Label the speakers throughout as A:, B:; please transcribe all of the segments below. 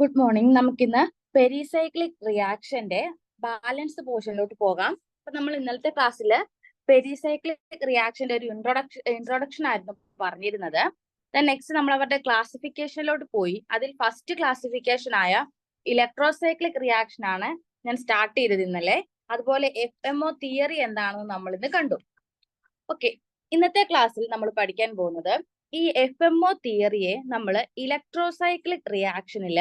A: Good morning. നമുക്കിന്ന് pericyclic റിയാക്ഷന്റെ balance പോർഷനിലോട്ട് പോകാം. അപ്പൊ നമ്മൾ ഇന്നലത്തെ ക്ലാസ്സിൽ പെരിസൈക്ലിക് റിയാക്ഷന്റെ ഒരു ഇൻട്രൊഡക്ഷൻ ആയിരുന്നു പറഞ്ഞിരുന്നത്. നെക്സ്റ്റ് നമ്മൾ അവരുടെ ക്ലാസിഫിക്കേഷനിലോട്ട് പോയി. അതിൽ ഫസ്റ്റ് ക്ലാസിഫിക്കേഷൻ ആയ ഇലക്ട്രോസൈക്ലിക് റിയാക്ഷൻ ആണ് ഞാൻ സ്റ്റാർട്ട് ചെയ്തത് ഇന്നലെ. അതുപോലെ FMO തിയറി എന്താണെന്ന് നമ്മൾ ഇന്ന് കണ്ടു. ഓക്കെ, ഇന്നത്തെ ക്ലാസ്സിൽ നമ്മൾ പഠിക്കാൻ പോകുന്നത് ഈ FMO തിയറിയെ നമ്മൾ ഇലക്ട്രോസൈക്ലിക് റിയാക്ഷനിൽ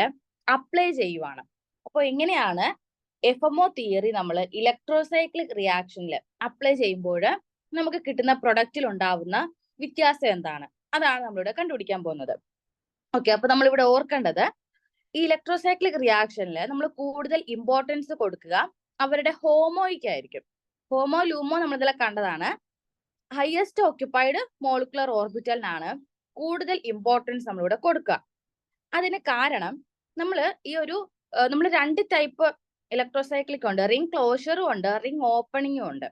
A: അപ്ലൈ ചെയ്യുവാണ്. അപ്പോൾ എങ്ങനെയാണ് FMO തിയറി നമ്മൾ ഇലക്ട്രോസൈക്ലിക് റിയാക്ഷനിൽ അപ്ലൈ ചെയ്യുമ്പോൾ നമുക്ക് കിട്ടുന്ന പ്രൊഡക്റ്റിൽ ഉണ്ടാവുന്ന വ്യത്യാസം എന്താണ്, അതാണ് നമ്മളിവിടെ കണ്ടുപിടിക്കാൻ പോകുന്നത്. ഓക്കെ, അപ്പൊ നമ്മളിവിടെ ഓർക്കേണ്ടത് ഈ ഇലക്ട്രോസൈക്ലിക് റിയാക്ഷനിൽ നമ്മൾ കൂടുതൽ ഇമ്പോർട്ടൻസ് കൊടുക്കുക അവരുടെ ഹോമോയ്ക്കായിരിക്കും. ഹോമോ ലൂമോ നമ്മൾ ഇതിലെ കണ്ടതാണ്. ഹയസ്റ്റ് ഓക്യുപ്പൈഡ് മോളിക്കുലർ ഓർബിറ്റലിനാണ് കൂടുതൽ ഇമ്പോർട്ടൻസ് നമ്മളിവിടെ കൊടുക്കുക. അതിന് കാരണം നമ്മൾ രണ്ട് ടൈപ്പ് ഇലക്ട്രോസൈക്ലിക് ഉണ്ട്. റിംഗ് ക്ലോഷറും ഉണ്ട്, റിംഗ് ഓപ്പണിങ്ങും ഉണ്ട്.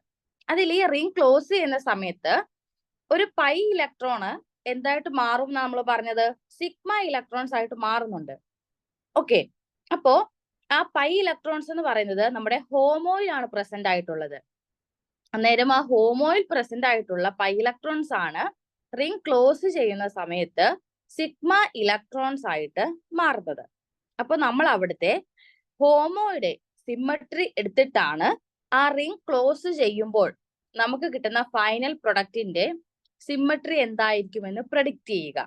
A: അതിൽ ഈ റിംഗ് ക്ലോസ് ചെയ്യുന്ന സമയത്ത് ഒരു പൈ ഇലക്ട്രോണ് എന്തായിട്ട് മാറും എന്നാണ് നമ്മൾ പറഞ്ഞത്? സിഗ്മ ഇലക്ട്രോൺസ് ആയിട്ട് മാറുന്നുണ്ട്. ഓക്കെ, അപ്പോ ആ പൈ ഇലക്ട്രോൺസ് എന്ന് പറയുന്നത് നമ്മുടെ ഹോമോയിലാണ് പ്രസന്റ് ആയിട്ടുള്ളത്. അന്നേരം ആ ഹോമോയിൽ പ്രസന്റ് ആയിട്ടുള്ള പൈ ഇലക്ട്രോൺസ് ആണ് റിംഗ് ക്ലോസ് ചെയ്യുന്ന സമയത്ത് സിഗ്മ ഇലക്ട്രോൺസ് ആയിട്ട് മാറുന്നത്. അപ്പൊ നമ്മൾ അവിടുത്തെ ഹോമോയുടെ സിമ്മട്രി എടുത്തിട്ടാണ് ആ റിംഗ് ക്ലോസ് ചെയ്യുമ്പോൾ നമുക്ക് കിട്ടുന്ന ഫൈനൽ പ്രൊഡക്റ്റിന്റെ സിമ്മട്രി എന്തായിരിക്കുമെന്ന് പ്രഡിക്റ്റ് ചെയ്യുക.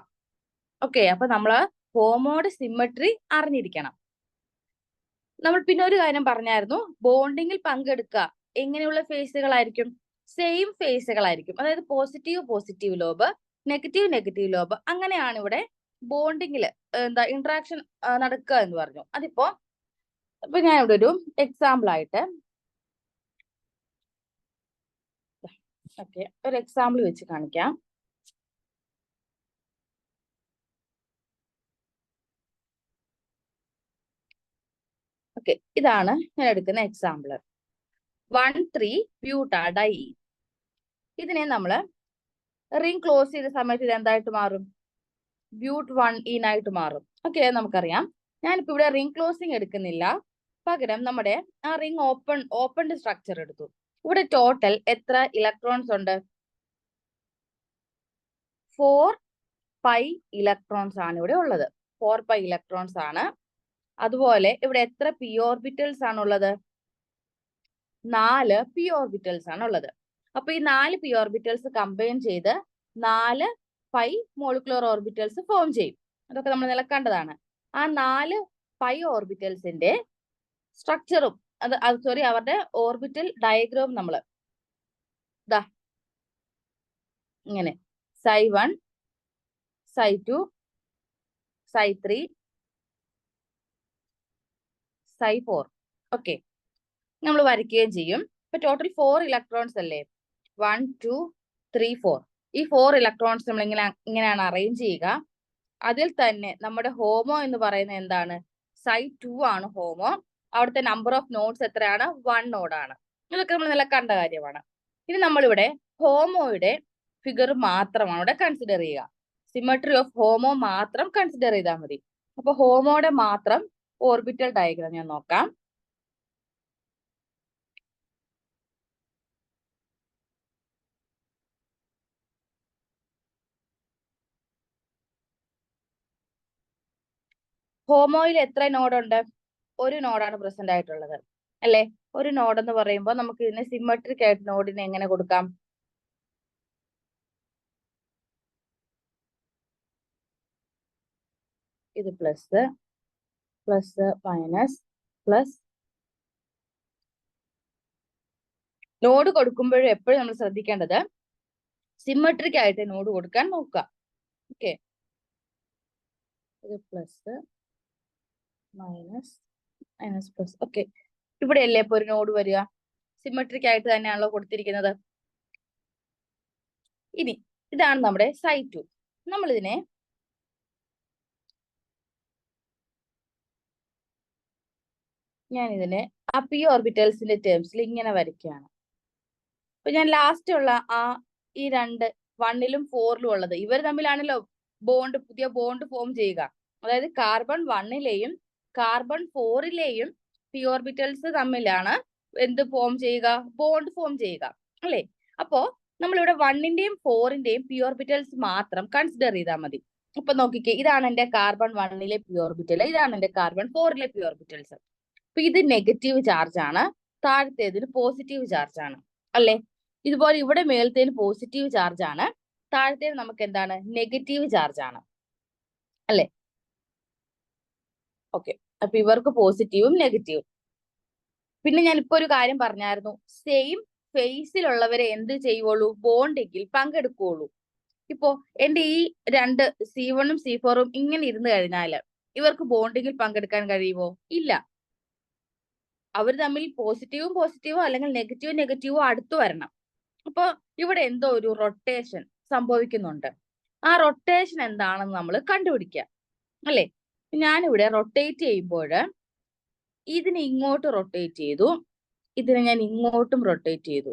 A: ഓക്കെ, അപ്പൊ നമ്മൾ ഹോമോയുടെ സിമ്മട്രി അറിഞ്ഞിരിക്കണം. നമ്മൾ പിന്നെ ഒരു കാര്യം പറഞ്ഞായിരുന്നു, ബോണ്ടിങ്ങിൽ പങ്കെടുക്കുക എങ്ങനെയുള്ള ഫേസുകളായിരിക്കും? സെയിം ഫേസുകളായിരിക്കും. അതായത് പോസിറ്റീവ് ലോബ്, നെഗറ്റീവ് ലോബ്, അങ്ങനെയാണ് ഇവിടെ ബോണ്ടിങ്ങിൽ ഇന്ററാക്ഷൻ നടക്കുക എന്ന് പറഞ്ഞു. ഇപ്പൊ ഞാൻ ഇവിടെ ഒരു എക്സാമ്പിൾ ആയിട്ട് ഒരു എക്സാമ്പിൾ വെച്ച് കാണിക്കാം. ഓക്കെ, ഇതാണ് ഞാൻ എടുക്കുന്ന എക്സാമ്പിൾ. 1,3-ബ്യൂട്ടാഡൈൻ. ഇതിനെ നമ്മള് റിംഗ് ക്ലോസ് ചെയ്ത സമയത്ത് ഇത് എന്തായിട്ട് മാറും? ബ്യൂട്ട് 1 ആയിട്ട് മാറും. ഓക്കെ, നമുക്കറിയാം. ഞാനിപ്പോ ഇവിടെ റിംഗ് ക്ലോസിങ് എടുക്കുന്നില്ല, പകരം നമ്മുടെ ആ റിംഗ് ഓപ്പൺഡ് സ്ട്രക്ചർ എടുത്തു. ഇവിടെ ടോട്ടൽ എത്ര ഇലക്ട്രോൺസ് ഉണ്ട്? 4 പൈ ഇലക്ട്രോൺസ് ആണ് ഇവിടെ ഉള്ളത്. 4 പൈ ഇലക്ട്രോൺസ് ആണ്. അതുപോലെ ഇവിടെ എത്ര പി ഓർബിറ്റൽസ് ആണ് ഉള്ളത്? 4 പി ഓർബിറ്റൽസ് ആണ് ഉള്ളത്. അപ്പൊ ഈ 4 പി ഓർബിറ്റൽസ് കമ്പൈൻ ചെയ്ത് 4 പൈ മോളിക്കുലർ ഓർബിറ്റൽസ് ഫോം ചെയ്യും. അതൊക്കെ നമ്മൾ ഇന്നലെ കണ്ടതാണ്. ആ 4 പൈ ഓർബിറ്റൽസിന്റെ സ്ട്രക്ചറും അവരുടെ ഓർബിറ്റൽ ഡയഗ്രാം നമ്മൾ ഇങ്ങനെ Ψ1, Ψ2, Ψ3, Ψ4 ഓക്കെ നമ്മൾ വരയ്ക്കുകയും ചെയ്യും. ഇപ്പൊ ടോട്ടൽ 4 ഇലക്ട്രോൺസ് അല്ലേ? 1, 2, 3, 4. ഈ 4 ഇലക്ട്രോൺസ് നമ്മൾ ഇങ്ങനെയാണ് അറേഞ്ച് ചെയ്യുക. അതിൽ തന്നെ നമ്മുടെ ഹോമോ എന്ന് പറയുന്നത് എന്താണ്? Ψ2 ആണ് ഹോമോ. അവിടുത്തെ നമ്പർ ഓഫ് നോഡ്സ് എത്രയാണ്? 1 നോഡാണ്. ഇതൊക്കെ നമ്മൾ നല്ല കണ്ട കാര്യമാണ്. ഇനി നമ്മളിവിടെ ഹോമോയുടെ ഫിഗർ മാത്രമാണ് ഇവിടെ കൺസിഡർ ചെയ്യുക. സിമട്രി ഓഫ് ഹോമോ മാത്രം കൺസിഡർ ചെയ്താൽ മതി. അപ്പൊ ഹോമോയുടെ മാത്രം ഓർബിറ്റൽ ഡയഗ്രാം ഞാൻ നോക്കാം. ഹോമോയിൽ എത്ര നോഡുണ്ട്? ഒരു നോഡാണ് പ്രസന്റ് ആയിട്ടുള്ളത് അല്ലെ? ഒരു നോഡ് എന്ന് പറയുമ്പോൾ നമുക്ക് ഇതിനെ സിമ്മട്രിക് ആയിട്ട് നോഡിനെ എങ്ങനെ കൊടുക്കാം? ഇത് plus plus minus plus. Node കൊടുക്കുമ്പോഴും എപ്പോഴും നമ്മൾ ശ്രദ്ധിക്കേണ്ടത് സിമ്മട്രിക് ആയിട്ട് നോഡ് കൊടുക്കാൻ നോക്കുക. ഓക്കെ, ഇത് plus minus minus plus. Okay, ഇവിടെ അല്ലേ ഇപ്പൊ ഒരു നോഡ് വരിക? സിമ്മട്രിക് ആയിട്ട് തന്നെയാണല്ലോ കൊടുത്തിരിക്കുന്നത്. ഇനി ഇതാണ് നമ്മുടെ Ψ2. നമ്മൾ ഇതിനെ ആ പി ഓർബിറ്റൽസിന്റെ ടേംസിൽ ഇങ്ങനെ വരയ്ക്കുകയാണ്. അപ്പൊ ഞാൻ ലാസ്റ്റ് ഉള്ള ഈ 2 1ലും 4ലും ഉള്ളത് ഇവർ തമ്മിലാണല്ലോ പുതിയ ബോണ്ട് ഫോം ചെയ്യുക. അതായത് കാർബൺ 1ലെയും കാർബൺ 4ലെയും പി ഓർബിറ്റൽസ് തമ്മിലാണ് എന്ത് ഫോം ചെയ്യുക, ബോണ്ട് ഫോം ചെയ്യുക അല്ലെ. അപ്പോ നമ്മളിവിടെ 1ന്റെയും 4ന്റെയും പി ഓർബിറ്റൽസ് മാത്രം കൺസിഡർ ചെയ്താൽ മതി. അപ്പൊ നോക്കിക്കേ, ഇതാണ് എന്റെ കാർബൺ 1ലെ പി ഓർബിറ്റൽ, ഇതാണ് എന്റെ കാർബൺ 4ലെ പി ഓർബിറ്റൽസ്. അപ്പൊ ഇത് നെഗറ്റീവ് ചാർജ് ആണ്, താഴത്തേതിന് പോസിറ്റീവ് ചാർജ് ആണ് അല്ലെ. ഇതുപോലെ ഇവിടെ മേലത്തേന് പോസിറ്റീവ് ചാർജ് ആണ്, താഴത്തേന് നമുക്ക് എന്താണ്, നെഗറ്റീവ് ചാർജ് ആണ് അല്ലെ. ഓക്കെ, അപ്പൊ ഇവർക്ക് പോസിറ്റീവും നെഗറ്റീവും. പിന്നെ ഞാൻ ഇപ്പൊ ഒരു കാര്യം പറഞ്ഞായിരുന്നു, സെയിം ഫേസിലുള്ളവരെ എന്ത് ചെയ്യുള്ളൂ, ബോണ്ടെങ്കിൽ പങ്കെടുക്കുള്ളൂ. ഇപ്പോ എന്റെ ഈ രണ്ട് C1ഉം C4ഉം ഇങ്ങനെ ഇരുന്ന് കഴിഞ്ഞാല് ഇവർക്ക് ബോണ്ടിങ്ങിൽ പങ്കെടുക്കാൻ കഴിയുമോ? ഇല്ല. അവർ തമ്മിൽ പോസിറ്റീവും പോസിറ്റീവോ അല്ലെങ്കിൽ നെഗറ്റീവും നെഗറ്റീവോ അടുത്തു വരണം. അപ്പൊ ഇവിടെ എന്തോ ഒരു റൊട്ടേഷൻ സംഭവിക്കുന്നുണ്ട്. ആ റൊട്ടേഷൻ എന്താണെന്ന് നമ്മൾ കണ്ടുപിടിക്കുക അല്ലെ. ഞാനിവിടെ റൊട്ടേറ്റ് ചെയ്യുമ്പോൾ ഇതിനെ ഇങ്ങോട്ട് റൊട്ടേറ്റ് ചെയ്തു, ഇതിനെ ഞാൻ ഇങ്ങോട്ടും റൊട്ടേറ്റ് ചെയ്തു.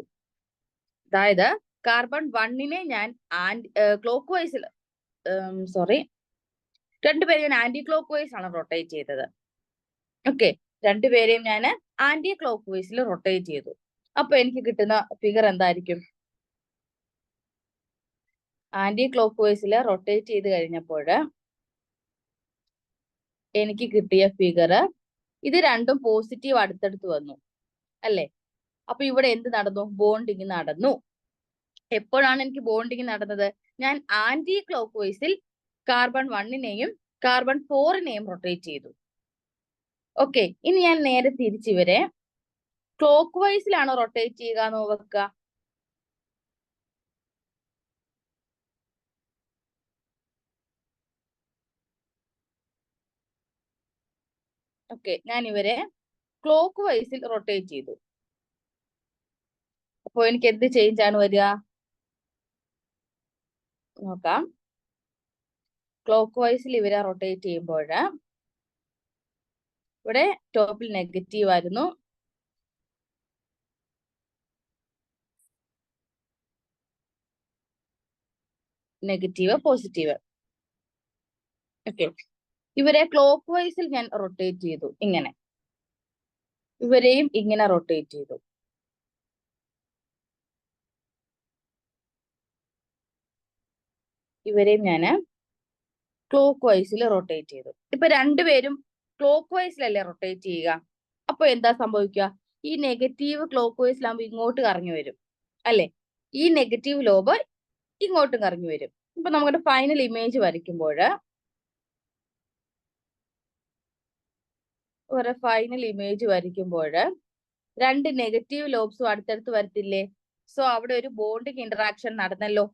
A: അതായത് കാർബൺ 1നെ ഞാൻ ക്ലോക്ക് വൈസിൽ രണ്ടുപേരെയും ഞാൻ ആന്റി ക്ലോക്ക് വൈസ് ആണ് റൊട്ടേറ്റ് ചെയ്തത്. ഓക്കെ, രണ്ടുപേരെയും ഞാൻ ആന്റി ക്ലോക്ക് വൈസിൽ റൊട്ടേറ്റ് ചെയ്തു. അപ്പൊ എനിക്ക് കിട്ടുന്ന ഫിഗർ എന്തായിരിക്കും? ആന്റി ക്ലോക്ക് വൈസിൽ റൊട്ടേറ്റ് ചെയ്ത് കഴിഞ്ഞപ്പോൾ എനിക്ക് കിട്ടിയ ഫിഗർ, ഇത് രണ്ടും പോസിറ്റീവ് അടുത്തടുത്ത് വന്നു അല്ലെ. അപ്പൊ ഇവിടെ എന്ത് നടന്നു? ബോണ്ടിങ് നടന്നു. എപ്പോഴാണ് എനിക്ക് ബോണ്ടിങ് നടന്നത്? ഞാൻ ആന്റി ക്ലോക്ക് വൈസിൽ കാർബൺ 1നെയും കാർബൺ 4നെയും റൊട്ടേറ്റ് ചെയ്തു. ഓക്കെ, ഇനി ഞാൻ നേരെ തിരിച്ചിവരെ ക്ലോക്ക് വൈസിലാണോ റൊട്ടേറ്റ് ചെയ്യുക എന്ന് നോക്കുക. ഓക്കെ, ഞാൻ ഇവരെ ക്ലോക്ക് വൈസിൽ റൊട്ടേറ്റ് ചെയ്തു. അപ്പൊ എനിക്ക് എന്ത് ചേഞ്ച് ആണ് വരിക നോക്കാം. ക്ലോക്ക് വൈസിൽ ഇവരെ റൊട്ടേറ്റ് ചെയ്യുമ്പോൾ ഇവിടെ ടോപ്പിൽ നെഗറ്റീവ് ആയിരുന്നു, നെഗറ്റീവ് പോസിറ്റീവ്. ഓക്കെ, ഇവരെ ക്ലോക്ക് വൈസിൽ ഞാൻ റൊട്ടേറ്റ് ചെയ്തു, ഇങ്ങനെ. ഇവരെയും ഇങ്ങനെ റൊട്ടേറ്റ് ചെയ്തു. ഇവരെയും ഞാൻ ക്ലോക്ക് വൈസിൽ റൊട്ടേറ്റ് ചെയ്തു. ഇപ്പൊ രണ്ടുപേരും ക്ലോക്ക് വൈസിലല്ലേ റൊട്ടേറ്റ് ചെയ്യുക. അപ്പൊ എന്താ സംഭവിക്കുക? ഈ നെഗറ്റീവ് ക്ലോക്ക് വൈസിലാകുമ്പോൾ ഇങ്ങോട്ട് കറങ്ങി വരും അല്ലെ. ഈ നെഗറ്റീവ് ലോബ് ഇങ്ങോട്ടും കറങ്ങി വരും. ഇപ്പൊ നമ്മുടെ ഫൈനൽ ഇമേജ് വരയ്ക്കുമ്പോൾ രണ്ട് നെഗറ്റീവ് ലോബ്സും അടുത്തടുത്ത് വരത്തില്ലേ? സോ അവിടെ ഒരു ബോണ്ടിങ് ഇന്ററാക്ഷൻ നടന്നല്ലോ.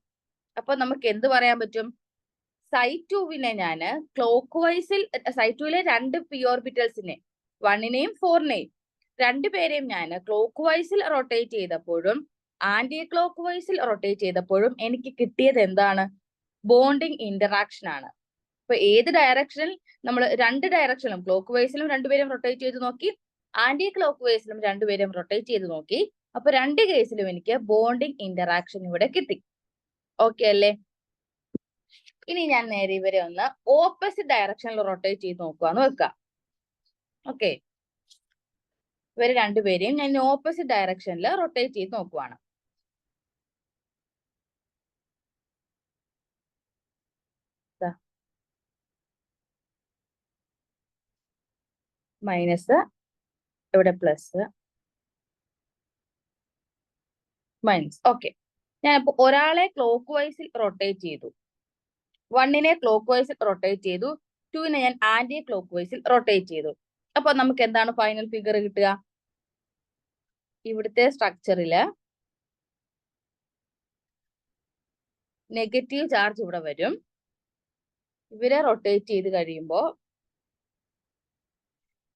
A: അപ്പൊ നമുക്ക് എന്ത് പറയാൻ പറ്റും? സൈറ്റ് 2വിനെ ഞാൻ ക്ലോക്ക് വൈസിൽ, സൈറ്റ് 2ലെ രണ്ട് പി ഓർബിറ്റൽസിനെ 1നെയും 4നെയും രണ്ടുപേരെയും ഞാൻ ക്ലോക്ക് വൈസിൽ റൊട്ടേറ്റ് ചെയ്തപ്പോഴും ആന്റി ക്ലോക്ക് വൈസിൽ റൊട്ടേറ്റ് ചെയ്തപ്പോഴും എനിക്ക് കിട്ടിയത് എന്താണ്? ബോണ്ടിങ് ഇന്ററാക്ഷൻ ആണ്. അപ്പൊ ഏത് ഡയറക്ഷനിൽ നമ്മൾ രണ്ട് ഡയറക്ഷനിലും ക്ലോക്ക് വൈസിലും രണ്ടുപേരും റൊട്ടേറ്റ് ചെയ്ത് നോക്കി, ആന്റി ക്ലോക്ക് വൈസിലും രണ്ടുപേരും റൊട്ടേറ്റ് ചെയ്ത് നോക്കി. അപ്പൊ രണ്ട് കേസിലും എനിക്ക് ബോണ്ടിങ് ഇന്ററാക്ഷൻ ഇവിടെ കിട്ടി. ഓക്കെ അല്ലേ? ഇനി ഞാൻ നേരെ ഇവരെ ഒന്ന് ഓപ്പോസിറ്റ് ഡയറക്ഷനിൽ റൊട്ടേറ്റ് ചെയ്ത് നോക്കുവാന്ന് വെക്കാം. ഓക്കെ, ഇവര് രണ്ടുപേരെയും ഞാൻ ഓപ്പോസിറ്റ് ഡയറക്ഷനിൽ റൊട്ടേറ്റ് ചെയ്ത് നോക്കുവാണ്. മൈനസ്, ഇവിടെ പ്ലസ്, മൈനസ്. ഓക്കെ, ഞാൻ ഇപ്പൊ ഒരാളെ ക്ലോക്ക് വൈസിൽ റൊട്ടേറ്റ് ചെയ്തു, 1നെ ക്ലോക്ക് വൈസിൽ റൊട്ടേറ്റ് ചെയ്തു, 2നെ ഞാൻ ആന്റി ക്ലോക്ക് വൈസിൽ റൊട്ടേറ്റ് ചെയ്തു. അപ്പൊ നമുക്ക് എന്താണ് ഫൈനൽ ഫിഗർ കിട്ടുക? ഇവിടുത്തെ സ്ട്രക്ചറില് നെഗറ്റീവ് ചാർജ് ഇവിടെ വരും. ഇവരെ റൊട്ടേറ്റ് ചെയ്ത് കഴിയുമ്പോൾ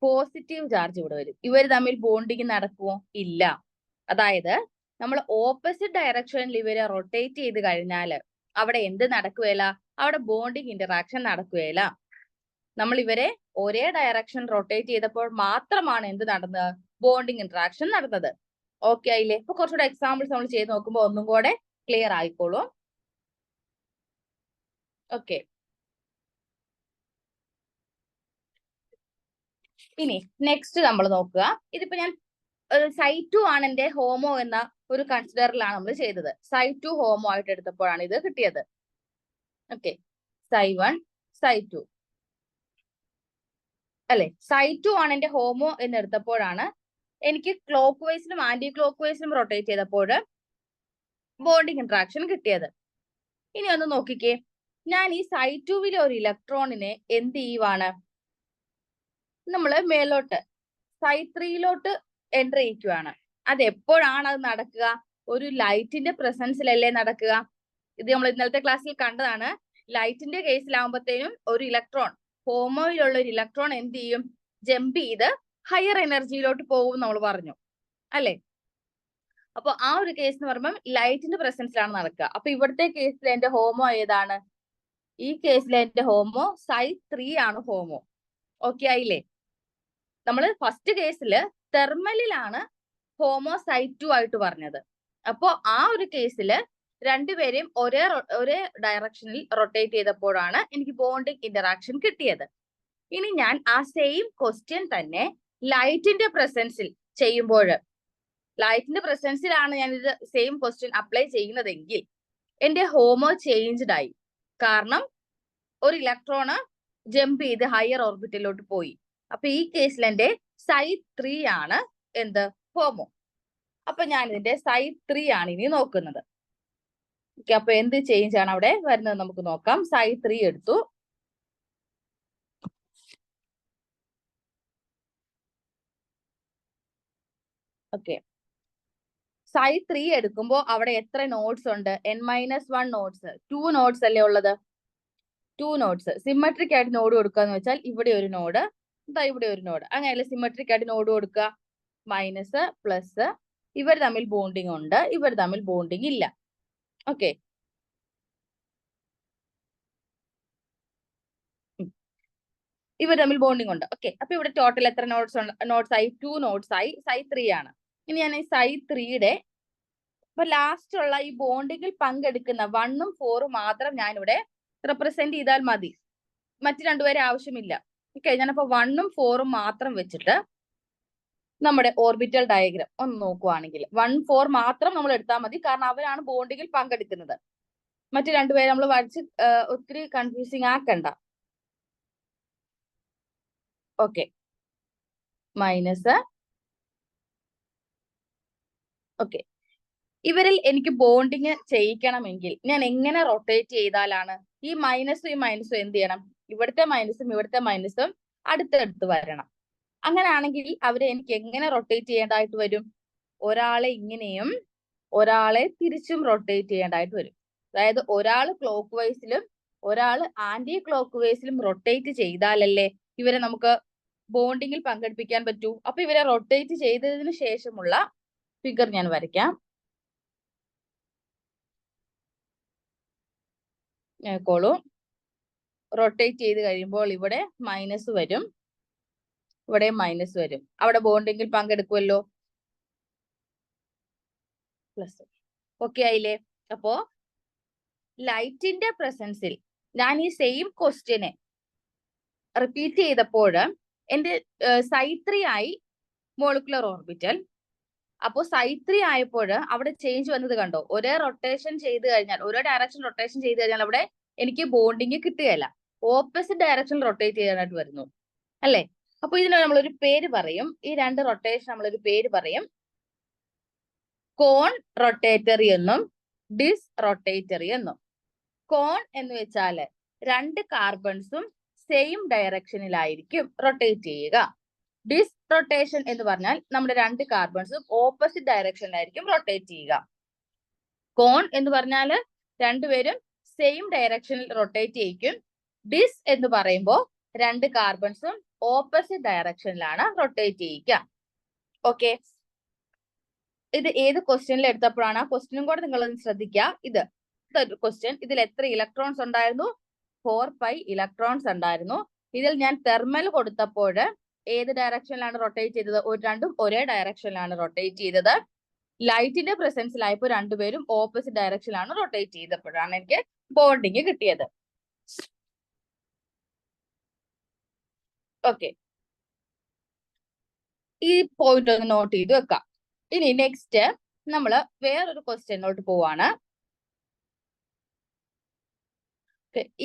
A: പോസിറ്റീവ് ചാർജ് ഇവിടെ വരും. ഇവർ തമ്മിൽ ബോണ്ടിങ് നടക്കുമോ? ഇല്ല. അതായത് നമ്മൾ ഓപ്പോസിറ്റ് ഡയറക്ഷനിൽ ഇവരെ റൊട്ടേറ്റ് ചെയ്ത് കഴിഞ്ഞാൽ അവിടെ എന്ത് നടക്കുകയില്ല? അവിടെ ബോണ്ടിങ് ഇന്ററാക്ഷൻ നടക്കുകയില്ല. നമ്മൾ ഇവരെ ഒരേ ഡയറക്ഷൻ റൊട്ടേറ്റ് ചെയ്തപ്പോൾ മാത്രമാണ് എന്ത് നടന്നത്? ബോണ്ടിങ് ഇന്ററാക്ഷൻ നടന്നത്. ഓക്കെ ആയില്ലേ? ഇപ്പൊ കുറച്ചുകൂടെ എക്സാമ്പിൾസ് നമ്മൾ ചെയ്ത് നോക്കുമ്പോൾ ഒന്നും കൂടെ ക്ലിയർ ആയിക്കോളും. ഓക്കെ, ഇനി നെക്സ്റ്റ് നമ്മൾ നോക്കുക. ഇതിപ്പോ ഞാൻ സൈ2 ആണ് എന്റെ ഹോമോ എന്ന ഒരു കൺസിഡറിലാണ് നമ്മൾ ചെയ്തത്. സൈ2 ഹോമോ ആയിട്ട് എടുത്തപ്പോഴാണ് ഇത് കിട്ടിയത്. ഓക്കെ, സൈ1 സൈ2 അല്ലെ. സൈ2 ആണ് എന്റെ ഹോമോ എന്ന് എടുത്തപ്പോഴാണ് എനിക്ക് ക്ലോക്ക് വൈസിലും ആന്റി ക്ലോക്ക് വൈസിലും റൊട്ടേറ്റ് ചെയ്തപ്പോൾ ബോണ്ടിങ് ഇന്ററാക്ഷൻ കിട്ടിയത്. ഇനി ഒന്ന് നോക്കിക്കേ, ഞാൻ ഈ സൈ2വിലെ ഒരു ഇലക്ട്രോണിനെ എന്ത് ചെയ്യുവാണ്, നമ്മള് മേലോട്ട് സൈ3യിലോട്ട് എൻ്റർ ചെയ്യിക്കുവാണ്. അത് എപ്പോഴാണ് അത് നടക്കുക? ഒരു ലൈറ്റിന്റെ പ്രസൻസിലല്ലേ നടക്കുക. ഇത് നമ്മൾ ഇന്നലത്തെ ക്ലാസ്സിൽ കണ്ടതാണ്. ലൈറ്റിന്റെ കേസിലാവുമ്പോഴത്തേനും ഒരു ഇലക്ട്രോൺ, ഹോമോയിലുള്ള ഒരു ഇലക്ട്രോൺ എന്ത് ചെയ്യും, ജമ്പ് ചെയ്ത് ഹയർ എനർജിയിലോട്ട് പോകും നമ്മൾ പറഞ്ഞു അല്ലെ. അപ്പൊ ആ ഒരു കേസ് എന്ന് പറയുമ്പോൾ ലൈറ്റിന്റെ പ്രസൻസിലാണ് നടക്കുക. അപ്പൊ ഇവിടുത്തെ കേസിൽ എന്റെ ഹോമോ ഏതാണ്? ഈ കേസിൽ എന്റെ ഹോമോ സൈ3 ആണ് ഹോമോ. ഓക്കെ ആയില്ലേ? നമ്മൾ ഫസ്റ്റ് കേസിൽ തെർമലിലാണ് ഹോമോ സൈ2 ആയിട്ട് പറഞ്ഞത്. അപ്പോ ആ ഒരു കേസിൽ രണ്ടുപേരെയും ഒരേ ഡയറക്ഷനിൽ റൊട്ടേറ്റ് ചെയ്തപ്പോഴാണ് എനിക്ക് ബോണ്ടിങ് ഇന്ററാക്ഷൻ കിട്ടിയത്. ഇനി ഞാൻ ആ സെയിം ക്വസ്റ്റ്യൻ തന്നെ ലൈറ്റിന്റെ പ്രസൻസിൽ ചെയ്യുമ്പോൾ, ലൈറ്റിന്റെ പ്രസൻസിലാണ് ഞാൻ ഇത് സെയിം ക്വസ്റ്റ്യൻ അപ്ലൈ ചെയ്യുന്നതെങ്കിൽ എന്റെ ഹോമോ ചേഞ്ച്ഡ് ആയി. കാരണം ഒരു ഇലക്ട്രോണ് ജമ്പ് ചെയ്ത് ഹയർ ഓർബിറ്റിലോട്ട് പോയി. അപ്പൊ ഈ കേസിൽ എന്റെ സൈ3 ആണ് എന്ത്, ഹോമോ. അപ്പൊ ഞാൻ ഇതിന്റെ സൈ3 ആണ് ഇനി നോക്കുന്നത്. ഓക്കെ, അപ്പൊ എന്ത് ചേഞ്ച് ആണ് അവിടെ വരുന്നത് നമുക്ക് നോക്കാം. സൈ3 എടുത്തു. ഓക്കെ, സൈ3 എടുക്കുമ്പോൾ അവിടെ എത്ര നോഡ്സ് ഉണ്ട്? n-1 nodes. 2 നോഡ്സ് അല്ലേ ഉള്ളത്? 2 നോഡ്സ്. സിമെട്രിക് ആയിട്ട് നോഡ് കൊടുക്കാന്ന് വെച്ചാൽ ഇവിടെ ഒരു നോഡ്, ഇവിടെ ഒരു നോഡ്, അങ്ങനെയല്ലേ സിമെട്രിക് ആയിട്ട് നോഡ് കൊടുക്കുക. മൈനസ് പ്ലസ്, ഇവർ തമ്മിൽ ബോണ്ടിങ് ഉണ്ട്, ഇവർ തമ്മിൽ ബോണ്ടിങ് ഇല്ല. ഓക്കെ, ഇവർ തമ്മിൽ ബോണ്ടിങ് ഉണ്ട്. ഓക്കെ, അപ്പൊ ഇവിടെ ടോട്ടൽ എത്ര നോട്ട്സ് ആയി? 2 നോട്ട്സ് ആയി. സൈ3 ആണ്. ഇനി ഞാൻ ഈ സൈ3യുടെ ഇപ്പൊ ലാസ്റ്റ് ഉള്ള ഈ ബോണ്ടിങ്ങിൽ പങ്കെടുക്കുന്ന 1ഉം 4ഉം മാത്രം ഞാൻ ഇവിടെ റെപ്രസെന്റ് ചെയ്താൽ മതി. മറ്റു രണ്ടുപേരെ ആവശ്യമില്ല. ഓക്കെ, ഞാനപ്പോ 1ഉം 4ഉം മാത്രം വെച്ചിട്ട് നമ്മുടെ ഓർബിറ്റൽ ഡയഗ്രാം ഒന്ന് നോക്കുവാണെങ്കിൽ 1, 4 മാത്രം നമ്മൾ എടുത്താൽ മതി. കാരണം അവരാണ് ബോണ്ടിങ്ങിൽ പങ്കെടുക്കുന്നത്. മറ്റു രണ്ടുപേരെ നമ്മൾ വരച്ച് ഒത്തിരി കൺഫ്യൂസിങ് ആക്കണ്ട. Okay, minus. ഓക്കെ, ഇവരിൽ എനിക്ക് ബോണ്ടിങ് ചെയ്യിക്കണമെങ്കിൽ ഞാൻ എങ്ങനെ റൊട്ടേറ്റ് ചെയ്താലാണ്? ഈ മൈനസും എന്ത് ചെയ്യണം? ഇവിടുത്തെ മൈനസും അടുത്തടുത്ത് വരണം. അങ്ങനെയാണെങ്കിൽ അവരെ എനിക്ക് എങ്ങനെ റൊട്ടേറ്റ് ചെയ്യേണ്ടതായിട്ട് വരും? ഒരാളെ ഇങ്ങനെയും ഒരാളെ തിരിച്ചും റൊട്ടേറ്റ് ചെയ്യേണ്ടതായിട്ട് വരും. അതായത് ഒരാൾ ക്ലോക്ക് വൈസിലും ഒരാൾ ആന്റി ക്ലോക്ക് വൈസിലും റൊട്ടേറ്റ് ചെയ്താലല്ലേ ഇവരെ നമുക്ക് ബോണ്ടിങ്ങിൽ പങ്കെടുപ്പിക്കാൻ പറ്റൂ. അപ്പൊ ഇവരെ റൊട്ടേറ്റ് ചെയ്തതിന് ശേഷമുള്ള ഫിഗർ ഞാൻ വരയ്ക്കാം. റൊട്ടേറ്റ് ചെയ്ത് കഴിയുമ്പോൾ ഇവിടെ മൈനസ് വരും, ഇവിടെ മൈനസ് വരും. അവിടെ ബോണ്ടിങ്ങിൽ പങ്കെടുക്കുമല്ലോ, പ്ലസ്. ഓക്കെ ആയില്ലേ? അപ്പോ ലൈറ്റിന്റെ പ്രസൻസിൽ ഞാൻ ഈ സെയിം ക്വസ്റ്റ്യനെ റിപ്പീറ്റ് ചെയ്തപ്പോൾ എന്റെ സൈ3 ആയി മോളിക്കുലർ ഓർബിറ്റൽ. അപ്പോ സൈ3 ആയപ്പോൾ അവിടെ ചേഞ്ച് വന്നത് കണ്ടോ? ഒരേ റൊട്ടേഷൻ ചെയ്ത് കഴിഞ്ഞാൽ, ഒരേ ഡയറക്ഷൻ റൊട്ടേഷൻ ചെയ്ത് കഴിഞ്ഞാൽ അവിടെ എനിക്ക് ബോണ്ടിങ് കിട്ടുകയില്ല. ഓപ്പോസിറ്റ് ഡയറക്ഷനിൽ റൊട്ടേറ്റ് ചെയ്യാനായിട്ട് വരുന്നു അല്ലെ. അപ്പൊ ഇതിന് നമ്മളൊരു പേര് പറയും. ഈ രണ്ട് റൊട്ടേഷൻ നമ്മളൊരു പേര് പറയും. കോൺ റൊട്ടേറ്ററി എന്നും ഡിസ് റൊട്ടേറ്ററി എന്നും. കോൺ എന്ന് വെച്ചാല് രണ്ട് കാർബൺസും സെയിം ഡയറക്ഷനിലായിരിക്കും റൊട്ടേറ്റ് ചെയ്യുക. ഡിസ് റൊട്ടേഷൻ എന്ന് പറഞ്ഞാൽ നമ്മുടെ രണ്ട് കാർബൺസും ഓപ്പോസിറ്റ് ഡയറക്ഷനിലായിരിക്കും റൊട്ടേറ്റ് ചെയ്യുക. കോൺ എന്ന് പറഞ്ഞാല് രണ്ടുപേരും സെയിം ഡയറക്ഷനിൽ റൊട്ടേറ്റ് ചെയ്യിക്കും. ഡിസ് എന്ന് പറയുമ്പോൾ രണ്ട് കാർബൺസും ഓപ്പോസിറ്റ് ഡയറക്ഷനിലാണ് റൊട്ടേറ്റ് ചെയ്യിക്കുക. ഓക്കെ, ഇത് ഏത് ക്വസ്റ്റ്യനിൽ എടുത്തപ്പോഴാണ്? ആ ക്വസ്റ്റ്യനും കൂടെ നിങ്ങളൊന്ന് ശ്രദ്ധിക്കുക. ഇതൊരു ക്വസ്റ്റ്യൻ. ഇതിൽ എത്ര ഇലക്ട്രോൺസ് ഉണ്ടായിരുന്നു? 4π ഇലക്ട്രോൺസ് ഉണ്ടായിരുന്നു. ഇതിൽ ഞാൻ തെർമൽ കൊടുത്തപ്പോൾ ഏത് ഡയറക്ഷനിലാണ് റൊട്ടേറ്റ് ചെയ്തത്? രണ്ടും ഒരേ ഡയറക്ഷനിലാണ് റൊട്ടേറ്റ് ചെയ്തത്. ലൈറ്റിന്റെ പ്രസൻസിലായപ്പോൾ രണ്ടുപേരും ഓപ്പോസിറ്റ് ഡയറക്ഷനിലാണ് റൊട്ടേറ്റ് ചെയ്തപ്പോഴാണ് എനിക്ക് ബോണ്ടിങ് കിട്ടിയത്. ഓക്കെ, ഈ പോയിന്റ് ഒന്ന് നോട്ട് ചെയ്ത് വെക്കാം. ഇനി നെക്സ്റ്റ് നമ്മൾ വേറൊരു ക്വസ്റ്റ്യനിലോട്ട് പോവാണ്.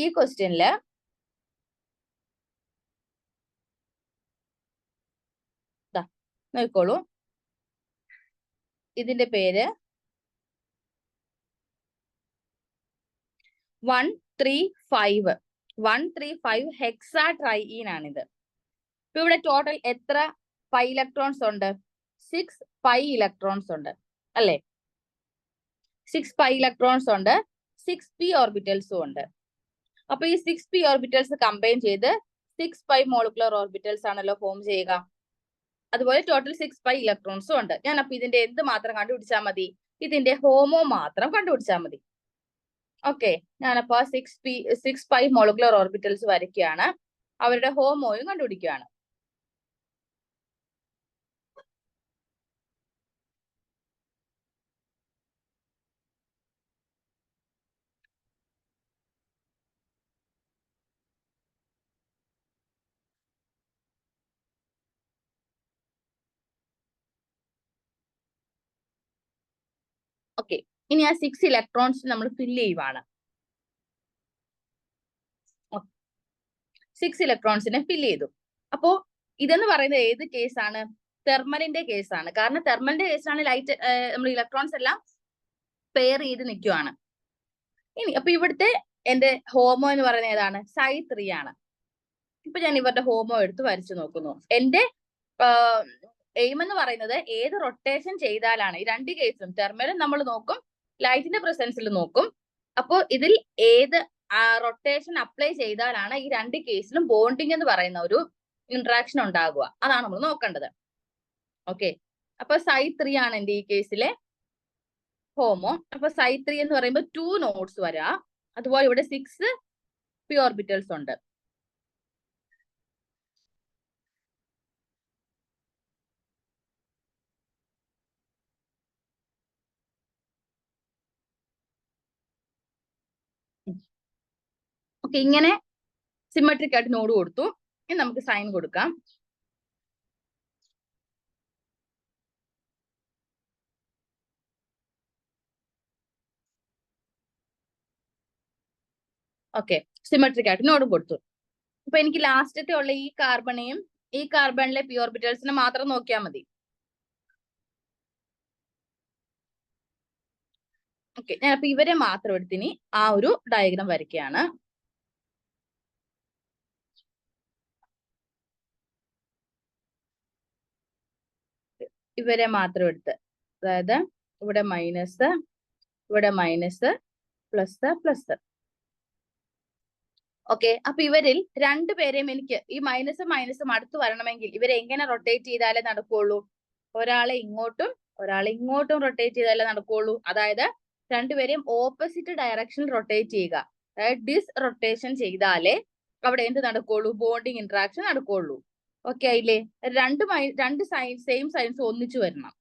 A: ഈ ക്വസ്റ്റ്യനില് നോക്കിക്കോളൂ. ഇതിന്റെ പേര് 135 ഹെക്സാട്രൈൻ ആണിത്. ഇപ്പൊ ഇവിടെ ടോട്ടൽ എത്ര പൈ ഇലക്ട്രോൺസ് ഉണ്ട്? 6 പൈ ഇലക്ട്രോൺസ് ഉണ്ട് അല്ലെ? 6 പൈ ഇലക്ട്രോൺസ് ഉണ്ട്, 6p ഓർബിറ്റൽസും ഉണ്ട്. അപ്പൊ ഈ 6p ഓർബിറ്റൽസ് കമ്പൈൻ ചെയ്ത് 6 പൈ മോളിക്കുലർ ഓർബിറ്റൽസ് ആണല്ലോ ഫോം ചെയ്യുക. അതുപോലെ ടോട്ടൽ 6 പൈ ഇലക്ട്രോൺസും ഉണ്ട്. ഞാൻ അപ്പൊ ഇതിന്റെ എന്ത് മാത്രം കണ്ടുപിടിച്ചാൽ മതി? ഇതിന്റെ ഹോമോ മാത്രം കണ്ടുപിടിച്ചാൽ മതി. ഓക്കെ, ഞാനപ്പോ 6 പൈ മോളിക്കുലർ ഓർബിറ്റൽസ് വരയ്ക്കുകയാണ്, അവരുടെ ഹോമോയും കണ്ടുപിടിക്കുകയാണ്. ഓക്കെ, ഇനി ആ 6 ഇലക്ട്രോൺസ് നമ്മൾ ഫില്ല് ചെയ്യുവാണ്. 6 ഇലക്ട്രോൺസിനെ ഫില്ല് ചെയ്തു. അപ്പോ ഇതെന്ന് പറയുന്നത് ഏത് കേസാണ്? തെർമലിന്റെ കേസാണ്. കാരണം തെർമലിന്റെ കേസാണ് ലൈറ്റ് നമ്മൾ ഇലക്ട്രോൺസ് എല്ലാം പെയർ ചെയ്ത് നിൽക്കുവാണ്. ഇനി അപ്പൊ ഇവിടുത്തെ എന്റെ ഹോമോ എന്ന് പറയുന്നത് ഏതാണ്? Psi3 ആണ്. ഇപ്പൊ ഞാൻ ഇവരുടെ ഹോമോ എടുത്ത് വരച്ചു നോക്കുന്നു. എന്റെ എയിം എന്ന് പറയുന്നത് ഏത് റൊട്ടേഷൻ ചെയ്താലാണ്, ഈ രണ്ട് കേസും തെർമലും നമ്മൾ നോക്കും, ലൈറ്റിന്റെ പ്രസൻസിൽ നോക്കും. അപ്പോ ഇതിൽ ഏത് റൊട്ടേഷൻ അപ്ലൈ ചെയ്താലാണ് ഈ രണ്ട് കേസിലും ബോണ്ടിങ് എന്ന് പറയുന്ന ഒരു ഇന്ററാക്ഷൻ ഉണ്ടാകുക, അതാണ് നമ്മൾ നോക്കേണ്ടത്. ഓക്കെ, അപ്പൊ Psi3 ആണ് എന്റെ ഈ കേസിലെ ഹോമോ. അപ്പൊ Psi3 എന്ന് പറയുമ്പോൾ 2 നോഡ്സ് വരാം. അതുപോലെ ഇവിടെ 6 പി ഓർബിറ്റൽസ് ഉണ്ട്. ഓക്കെ, ഇങ്ങനെ സിമെട്രിക് ആയിട്ട് നോഡ് കൊടുത്തു. ഇനി നമുക്ക് സൈൻ കൊടുക്കാം. ഓക്കെ, സിമെട്രിക് ആയിട്ട് നോഡ് കൊടുത്തു. അപ്പൊ എനിക്ക് ലാസ്റ്റത്തെ ഉള്ള ഈ കാർബണെയും ഈ കാർബണിലെ പി ഓർബിറ്റൽസിനെ മാത്രം നോക്കിയാൽ മതി. ഓക്കെ, ഞാൻ അപ്പൊ ഇവരെ മാത്രം എടുത്തിനി ആ ഒരു ഡയഗ്രാം വരയ്ക്കുകയാണ്. ഇവരെ മാത്രം എടുത്ത്, അതായത് ഇവിടെ മൈനസ്, ഇവിടെ മൈനസ്, പ്ലസ്, പ്ലസ്. ഓക്കെ, അപ്പൊ ഇവരിൽ രണ്ടുപേരെയും എനിക്ക് ഈ മൈനസും അടുത്ത് വരണമെങ്കിൽ ഇവരെ എങ്ങനെ റൊട്ടേറ്റ് ചെയ്താലേ നടക്കുള്ളൂ? ഒരാളെ ഇങ്ങോട്ടും റൊട്ടേറ്റ് ചെയ്താലേ നടക്കുള്ളൂ. അതായത് രണ്ടുപേരെയും ഓപ്പോസിറ്റ് ഡയറക്ഷനിൽ റൊട്ടേറ്റ് ചെയ്യുക. അതായത് ഡിസ് റൊട്ടേഷൻ ചെയ്താലേ അവിടെ എന്ത് നടക്കുള്ളൂ? ബോണ്ടിങ് ഇന്ററാക്ഷൻ നടക്കുള്ളൂ. ഓക്കെ ആയില്ലേ? രണ്ട് സെയിം സൈൻസ് ഒന്നിച്ചു വരണം.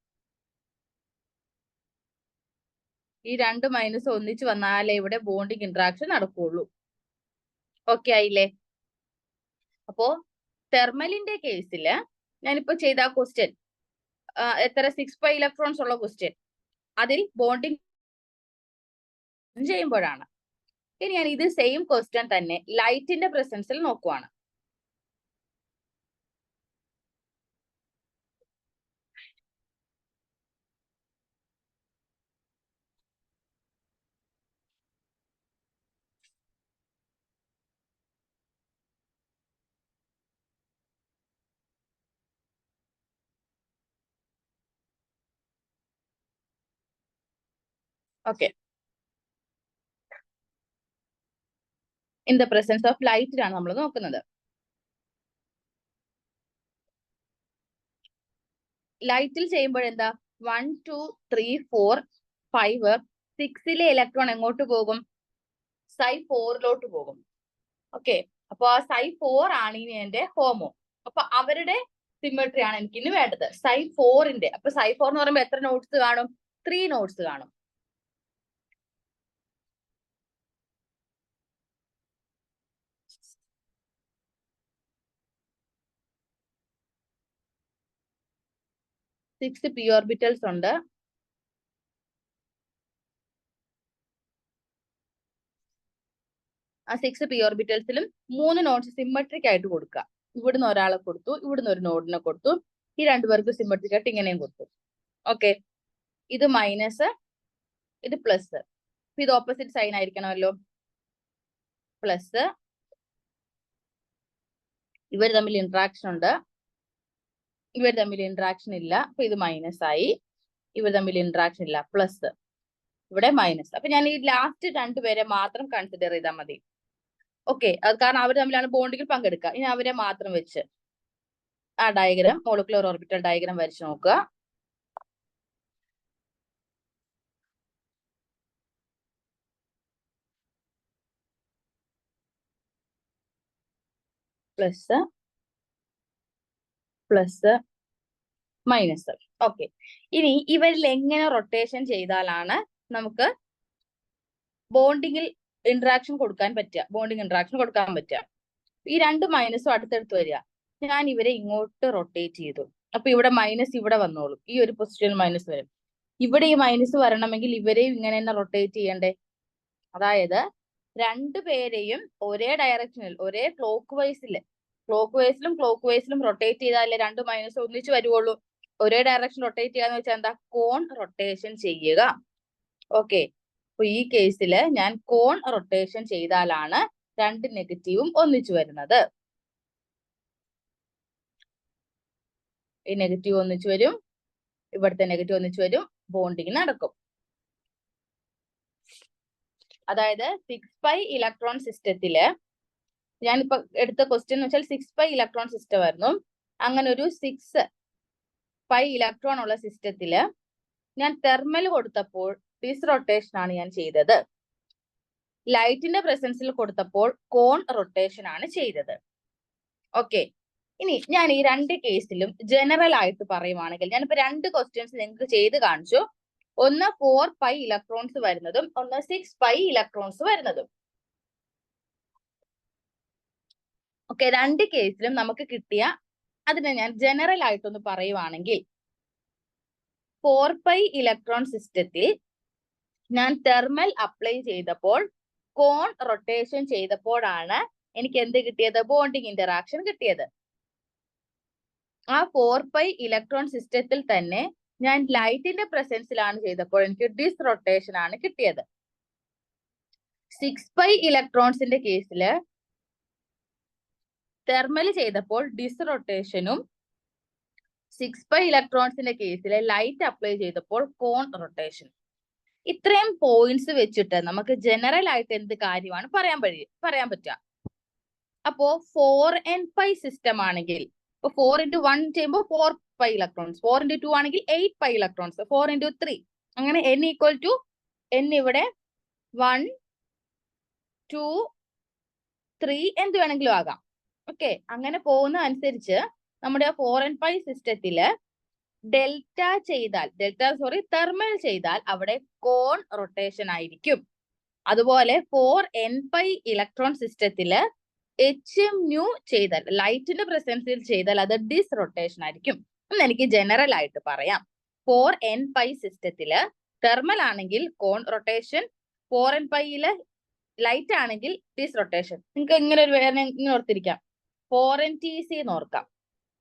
A: ഈ രണ്ട് മൈനസ് ഒന്നിച്ചു വന്നാലേ ഇവിടെ ബോണ്ടിങ് ഇന്ററാക്ഷൻ നടക്കുള്ളൂ. ഓക്കെ ആയില്ലേ? അപ്പോ തെർമലിന്റെ കേസില് ഞാനിപ്പോ ചെയ്ത ക്വസ്റ്റ്യൻ എത്ര 6 പൈ ഇലക്ട്രോൺസ് ഉള്ള ക്വസ്റ്റ്യൻ, അതിൽ ബോണ്ടിങ് ചെയ്യുമ്പോഴാണ്. ഇനി ഞാൻ ഇത് സെയിം ക്വസ്റ്റ്യൻ തന്നെ ലൈറ്റിന്റെ പ്രസൻസിൽ നോക്കുവാണ്. Okay, in the presence of ലൈറ്റിലാണ് നമ്മൾ നോക്കുന്നത്. ലൈറ്റിൽ ചെയ്യുമ്പോൾ എന്താ? 1 2 3 4 5 6ലെ ഇലക്ട്രോൺ എങ്ങോട്ട് പോകും? Psi4 പോകും. ഓക്കെ, അപ്പൊ ആ Psi4 ആണ് ഇനി എന്റെ ഹോമോ. അപ്പൊ അവരുടെ സിമെട്രി ആണ് എനിക്ക് ഇനി വേണ്ടത്, Psi4ന്റെ. അപ്പൊ Psi4 എന്ന് പറയുമ്പോൾ എത്ര നോട്ട്സ് കാണും? 3 നോട്ട്സ് കാണും. 6 p orbitals ഉണ്ട്. ആ 6 p orbitals-ലും 3 നോഡ്സ് സിമെട്രിക് ആയിട്ട് കൊടുക്കുക. ഇവിടുന്ന് ഒരാളെ കൊടുത്തു, ഇവിടുന്ന് ഒരു നോഡിനെ കൊടുത്തു, ഈ രണ്ടുപേർക്ക് സിമെട്രിക് ആയിട്ട് ഇങ്ങനെയും കൊടുത്തു. ഓക്കെ, ഇത് മൈനസ്, ഇത് പ്ലസ്. ഇത് ഓപ്പോസിറ്റ് സൈൻ ആയിരിക്കണമല്ലോ. പ്ലസ്, ഇവർ തമ്മിൽ ഇന്ററാക്ഷൻ ഉണ്ട്, ഇവർ തമ്മിൽ ഇന്ററാക്ഷൻ ഇല്ല, അപ്പൊ ഇത് മൈനസ് ആയി. ഇവർ തമ്മിൽ ഇന്ററാക്ഷൻ ഇല്ല, പ്ലസ്, ഇവിടെ മൈനസ്. അപ്പൊ ഞാൻ ഈ ലാസ്റ്റ് രണ്ടുപേരെ മാത്രം കൺസിഡർ ചെയ്താൽ മതി. ഓക്കെ, അത് കാരണം അവർ തമ്മിലാണ് ബോണ്ടിങ്ങിൽ പങ്കെടുക്കുക. ഇനി അവരെ മാത്രം വെച്ച് ആ ഡയഗ്രാം, മോളിക്കുലർ ഓർബിറ്റൽ ഡയഗ്രാം വരച്ച് നോക്കുക. Plus, plus, minus. ഓക്കെ, ഇനി ഇവരിൽ എങ്ങനെ റൊട്ടേഷൻ ചെയ്താലാണ് നമുക്ക് ബോണ്ടിങ്ങിൽ ഇന്ററാക്ഷൻ കൊടുക്കാൻ പറ്റുക, ബോണ്ടിങ് ഇന്ററാക്ഷൻ കൊടുക്കാൻ പറ്റുക? ഈ രണ്ട് മൈനസും അടുത്തടുത്ത് വരിക. ഞാൻ ഇവരെ ഇങ്ങോട്ട് റൊട്ടേറ്റ് ചെയ്തു, അപ്പൊ ഇവിടെ മൈനസ് ഇവിടെ വന്നോളും, ഈ ഒരു പൊസിഷനിൽ മൈനസ് വരും. ഇവിടെ ഈ മൈനസ് വരണമെങ്കിൽ ഇവരെയും ഇങ്ങനെ തന്നെ റൊട്ടേറ്റ് ചെയ്യണ്ടേ? അതായത് രണ്ടുപേരെയും ഒരേ ഡയറക്ഷനിൽ, ഒരേ ക്ലോക്ക് വൈസിലും റൊട്ടേറ്റ് ചെയ്താലേ രണ്ട് മൈനസ് ഒന്നിച്ച് വരുവുള്ളൂ. ഒരേ ഡയറക്ഷൻ റൊട്ടേറ്റ് ചെയ്യാന്ന് വെച്ചാൽ എന്താ? കോൺ റൊട്ടേഷൻ ചെയ്യുക. ഓക്കെ, അപ്പൊ ഈ കേസിൽ ഞാൻ കോൺ റൊട്ടേഷൻ ചെയ്താലാണ് രണ്ട് നെഗറ്റീവും ഒന്നിച്ചു വരുന്നത്. ഈ നെഗറ്റീവ് ഒന്നിച്ചു വരും, ഇവിടുത്തെ നെഗറ്റീവ് ഒന്നിച്ചു വരും, ബോണ്ടിങ് നടക്കും. അതായത് 6π ഇലക്ട്രോൺ സിസ്റ്റത്തില് ഞാനിപ്പോ എടുത്ത ക്വസ്റ്റ്യൻ എന്ന് വെച്ചാൽ 6π ഇലക്ട്രോൺ സിസ്റ്റം ആയിരുന്നു. അങ്ങനെ ഒരു 6π ഇലക്ട്രോൺ ഉള്ള സിസ്റ്റത്തില് ഞാൻ തെർമൽ കൊടുത്തപ്പോൾ ഡിസ്റൊട്ടേഷൻ ആണ് ഞാൻ ചെയ്തത്. ലൈറ്റിന്റെ പ്രസൻസിൽ കൊടുത്തപ്പോൾ കോൺ റൊട്ടേഷൻ ആണ് ചെയ്തത്. ഓക്കെ, ഇനി ഞാൻ ഈ രണ്ട് കേസിലും ജനറൽ ആയിട്ട് പറയുവാണെങ്കിൽ, ഞാനിപ്പോ രണ്ട് ക്വസ്റ്റ്യൻസ് നിങ്ങൾക്ക് ചെയ്ത് കാണിച്ചു. ഒന്ന് 4π ഇലക്ട്രോൺസ് വരുന്നതും ഒന്ന് 6π ഇലക്ട്രോൺസ് വരുന്നതും. ഓക്കെ, രണ്ട് കേസിലും നമുക്ക് കിട്ടിയ അതിനെ ഞാൻ ജനറൽ ആയിട്ടൊന്ന് പറയുവാണെങ്കിൽ, 4π ഇലക്ട്രോൺ സിസ്റ്റത്തിൽ ഞാൻ തെർമൽ അപ്ലൈ ചെയ്തപ്പോൾ കോൺ റൊട്ടേഷൻ ചെയ്തപ്പോഴാണ് എനിക്ക് എന്ത് കിട്ടിയത്? ബോണ്ടിങ് ഇന്ററാക്ഷൻ കിട്ടിയത്. ആ 4π ഇലക്ട്രോൺ സിസ്റ്റത്തിൽ തന്നെ ഞാൻ ലൈറ്റിന്റെ പ്രസൻസിലാണ് ചെയ്തപ്പോൾ എനിക്ക് ഡിസ്റൊട്ടേഷൻ ആണ് കിട്ടിയത്. 6π ഇലക്ട്രോൺസിന്റെ കേസില് തെർമൽ ചെയ്തപ്പോൾ ഡിസ്റൊട്ടേഷനും 6π ഇലക്ട്രോൺസിന്റെ കേസിൽ ലൈറ്റ് അപ്ലൈ ചെയ്തപ്പോൾ കോൺ റൊട്ടേഷൻ. ഇത്രയും പോയിന്റ്സ് വെച്ചിട്ട് നമുക്ക് ജനറൽ ആയിട്ട് എന്ത് കാര്യമാണ് പറയാൻ പറ്റുക? അപ്പോ 4nπ സിസ്റ്റം ആണെങ്കിൽ 4 into 1 ചെയ്യുമ്പോൾ 4π ഇലക്ട്രോൺസ്, 4 into 2 ആണെങ്കിൽ 8π ഇലക്ട്രോൺസ്, 4 into 3 അങ്ങനെ n equal to n ഇവിടെ 1 2 3 എന്ത് വേണമെങ്കിലും ആകാം. ഓക്കെ, അങ്ങനെ പോകുന്ന അനുസരിച്ച് നമ്മുടെ 4nπ സിസ്റ്റത്തില് തെർമൽ ചെയ്താൽ അവിടെ കോൺ റൊട്ടേഷൻ ആയിരിക്കും. അതുപോലെ 4nπ ഇലക്ട്രോൺ സിസ്റ്റത്തില് HMu ചെയ്താൽ, ലൈറ്റിന്റെ പ്രസൻസിൽ ചെയ്താൽ അത് ഡിസ്റൊട്ടേഷൻ ആയിരിക്കും. എന്ന് എനിക്ക് ജനറൽ ആയിട്ട് പറയാം. 4nπ സിസ്റ്റത്തില് തെർമൽ ആണെങ്കിൽ കോൺ റൊട്ടേഷൻ, 4nπയില് ലൈറ്റ് ആണെങ്കിൽ ഡിസ്റൊട്ടേഷൻ. നിങ്ങൾക്ക് ഇങ്ങനെ ഒരു ഇങ്ങനെ ഓർത്തിരിക്കാം, 4NTC എന്ന് ഓർക്കാം.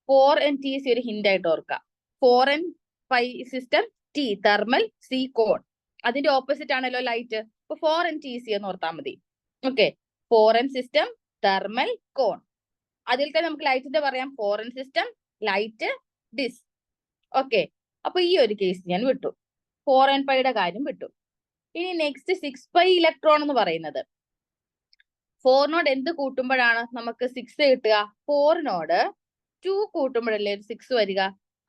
A: 4NTC ഒരു ഹിന്റ് ആയിട്ട് ഓർക്കാം. 4nπ system T thermal, C കോൺ. അതിന്റെ ഓപ്പോസിറ്റ് ആണല്ലോ ലൈറ്റ്. അപ്പൊ 4NTC എന്ന് ഓർത്താൽ മതി. ഓക്കെ, 4n സിസ്റ്റം, തെർമൽ, കോൺ. അതിൽ തന്നെ നമുക്ക് ലൈറ്റിന്റെ പറയാം, 4n സിസ്റ്റം, ലൈറ്റ്, ഡിസ്. ഓക്കെ, അപ്പൊ ഈ ഒരു കേസ് ഞാൻ വിട്ടു, 4nπയുടെ കാര്യം വിട്ടു. ഇനി നെക്സ്റ്റ് 6π ഇലക്ട്രോൺ എന്ന് പറയുന്നത്, 4നോട് എന്ത് കൂട്ടുമ്പോഴാണ് നമുക്ക് 6 കിട്ടുക? 4നോട് 2 കൂട്ടുമ്പോഴല്ലേ 6 വരിക.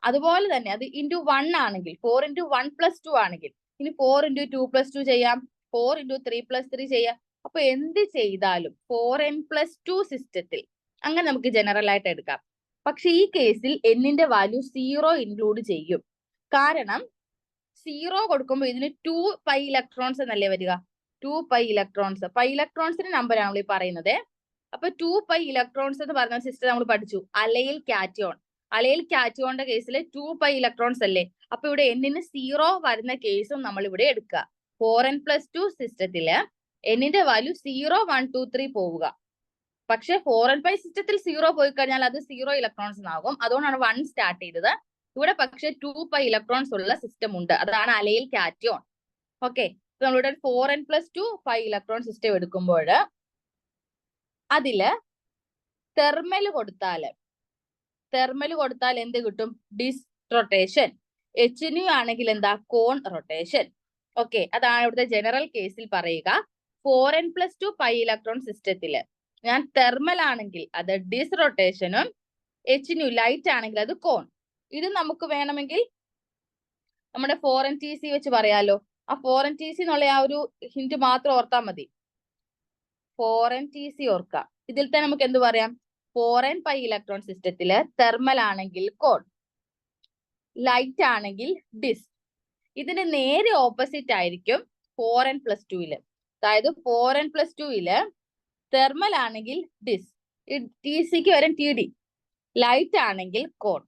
A: അതുപോലെ തന്നെ അത് into 1 ആണെങ്കിൽ, 4 into 1 plus 2 ആണെങ്കിൽ, ഇനി 4 into 2 plus 2 ചെയ്യാം, 4 into 3 plus 3 ചെയ്യാം. അപ്പൊ എന്ത് ചെയ്താലും 4n+2 സിസ്റ്റത്തിൽ അങ്ങനെ നമുക്ക് ജനറൽ ആയിട്ട് എടുക്കാം. പക്ഷെ ഈ കേസിൽ എന്നിന്റെ വാല്യൂ 0 ഇൻക്ലൂഡ് ചെയ്യും. കാരണം 0 കൊടുക്കുമ്പോൾ ഇതിന് 2π ഇലക്ട്രോൺസ് എന്നല്ലേ വരിക. 2π ഇലക്ട്രോൺസ്, പൈ ഇലക്ട്രോൺസിന്റെ നമ്പർ ആണ് ഈ പറയുന്നത്. അപ്പൊ 2π ഇലക്ട്രോൺസ് എന്ന് പറഞ്ഞ സിസ്റ്റം നമ്മൾ പഠിച്ചു, അലയിൽ കാറ്റയോൺ. അലൈൽ കാറ്റോണിന്റെ കേസിൽ 2π ഇലക്ട്രോൺസ് അല്ലേ, അപ്പൊ ഇവിടെ എന്നിന് 0 വരുന്ന കേസും നമ്മൾ ഇവിടെ എടുക്കുക. 4n+2 സിസ്റ്റത്തില് എന്നിന്റെ വാല്യൂ 0 1 2 3 പോവുക. പക്ഷെ 4n5 സിസ്റ്റത്തിൽ 0 പോയി കഴിഞ്ഞാൽ അത് 0 ഇലക്ട്രോൺസ് ആകും. അതുകൊണ്ടാണ് 1 സ്റ്റാർട്ട് ചെയ്തത്. ഇവിടെ പക്ഷെ 2π ഇലക്ട്രോൺസ് ഉള്ള സിസ്റ്റം ഉണ്ട്, അതാണ് അലൈൽ കാറ്റോൺ. ഓക്കെ, നമ്മളിവിടെ 4n+2 5 ഇലക്ട്രോൺ സിസ്റ്റം എടുക്കുമ്പോൾ അതില് തെർമൽ കൊടുത്താൽ എന്ത് കിട്ടും? ഡിസ് റൊട്ടേഷൻ. HNU ആണെങ്കിൽ എന്താ? കോൺ റൊട്ടേഷൻ. ഓക്കെ, അതാണ് ഇവിടുത്തെ ജനറൽ കേസിൽ പറയുക. 4n+2 5 ഇലക്ട്രോൺ സിസ്റ്റത്തില് ഞാൻ തെർമൽ ആണെങ്കിൽ അത് ഡിസ് റൊട്ടേഷനും, HNU ലൈറ്റ് ആണെങ്കിൽ അത് കോൺ. ഇത് നമുക്ക് വേണമെങ്കിൽ നമ്മുടെ 4n-TC വെച്ച് പറയാലോ. ആ 4n-TC എന്നുള്ള ആ ഒരു ഹിന്റ് മാത്രം ഓർത്താൽ മതി. 4n-TC ഓർക്കാം. ഇതിൽ തന്നെ നമുക്ക് എന്ത് പറയാം? 4n5 ഇലക്ട്രോൺ സിസ്റ്റത്തില് തെർമൽ ആണെങ്കിൽ കോൺ, ലൈറ്റ് ആണെങ്കിൽ ഡിസ്. ഇതിന്റെ നേരെ ഓപ്പോസിറ്റ് ആയിരിക്കും 4n+2-ല്. അതായത് 4n+2-ല് തെർമൽ ആണെങ്കിൽ ഡിസ്, TCക്ക് വരും TD, ലൈറ്റ് ആണെങ്കിൽ കോൺ.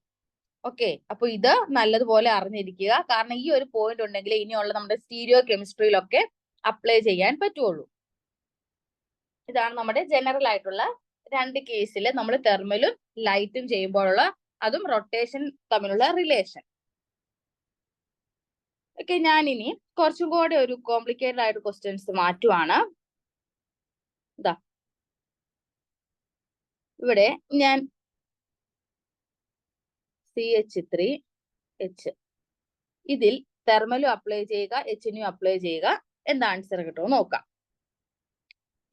A: ഓക്കെ, അപ്പൊ ഇത് നല്ലതുപോലെ അറിഞ്ഞിരിക്കുക. കാരണം ഈ ഒരു പോയിന്റ് ഉണ്ടെങ്കിൽ ഇനിയുള്ള നമ്മുടെ സ്റ്റീരിയോ കെമിസ്ട്രിയിലൊക്കെ അപ്ലൈ ചെയ്യാൻ പറ്റുള്ളൂ. ഇതാണ് നമ്മുടെ ജനറൽ ആയിട്ടുള്ള 2 കേസിൽ നമ്മൾ തെർമലും ലൈറ്റും ചെയ്യുമ്പോഴുള്ള, അതും റൊട്ടേഷൻ തമ്മിലുള്ള റിലേഷൻ. ഓക്കെ, ഞാനിനി കുറച്ചും കൂടെ ഒരു കോംപ്ലിക്കേറ്റഡ് ആയിട്ട് ക്വസ്റ്റ്യൻസ് മാറ്റുവാണ്. ഇതാ ഇവിടെ ഞാൻ CH3H ഇതിൽ തെർമലും അപ്ലൈ ചെയ്യുക, HNU അപ്ലൈ ചെയ്യുക, എന്താ ആൻസർ കിട്ടുമോ നോക്കാം.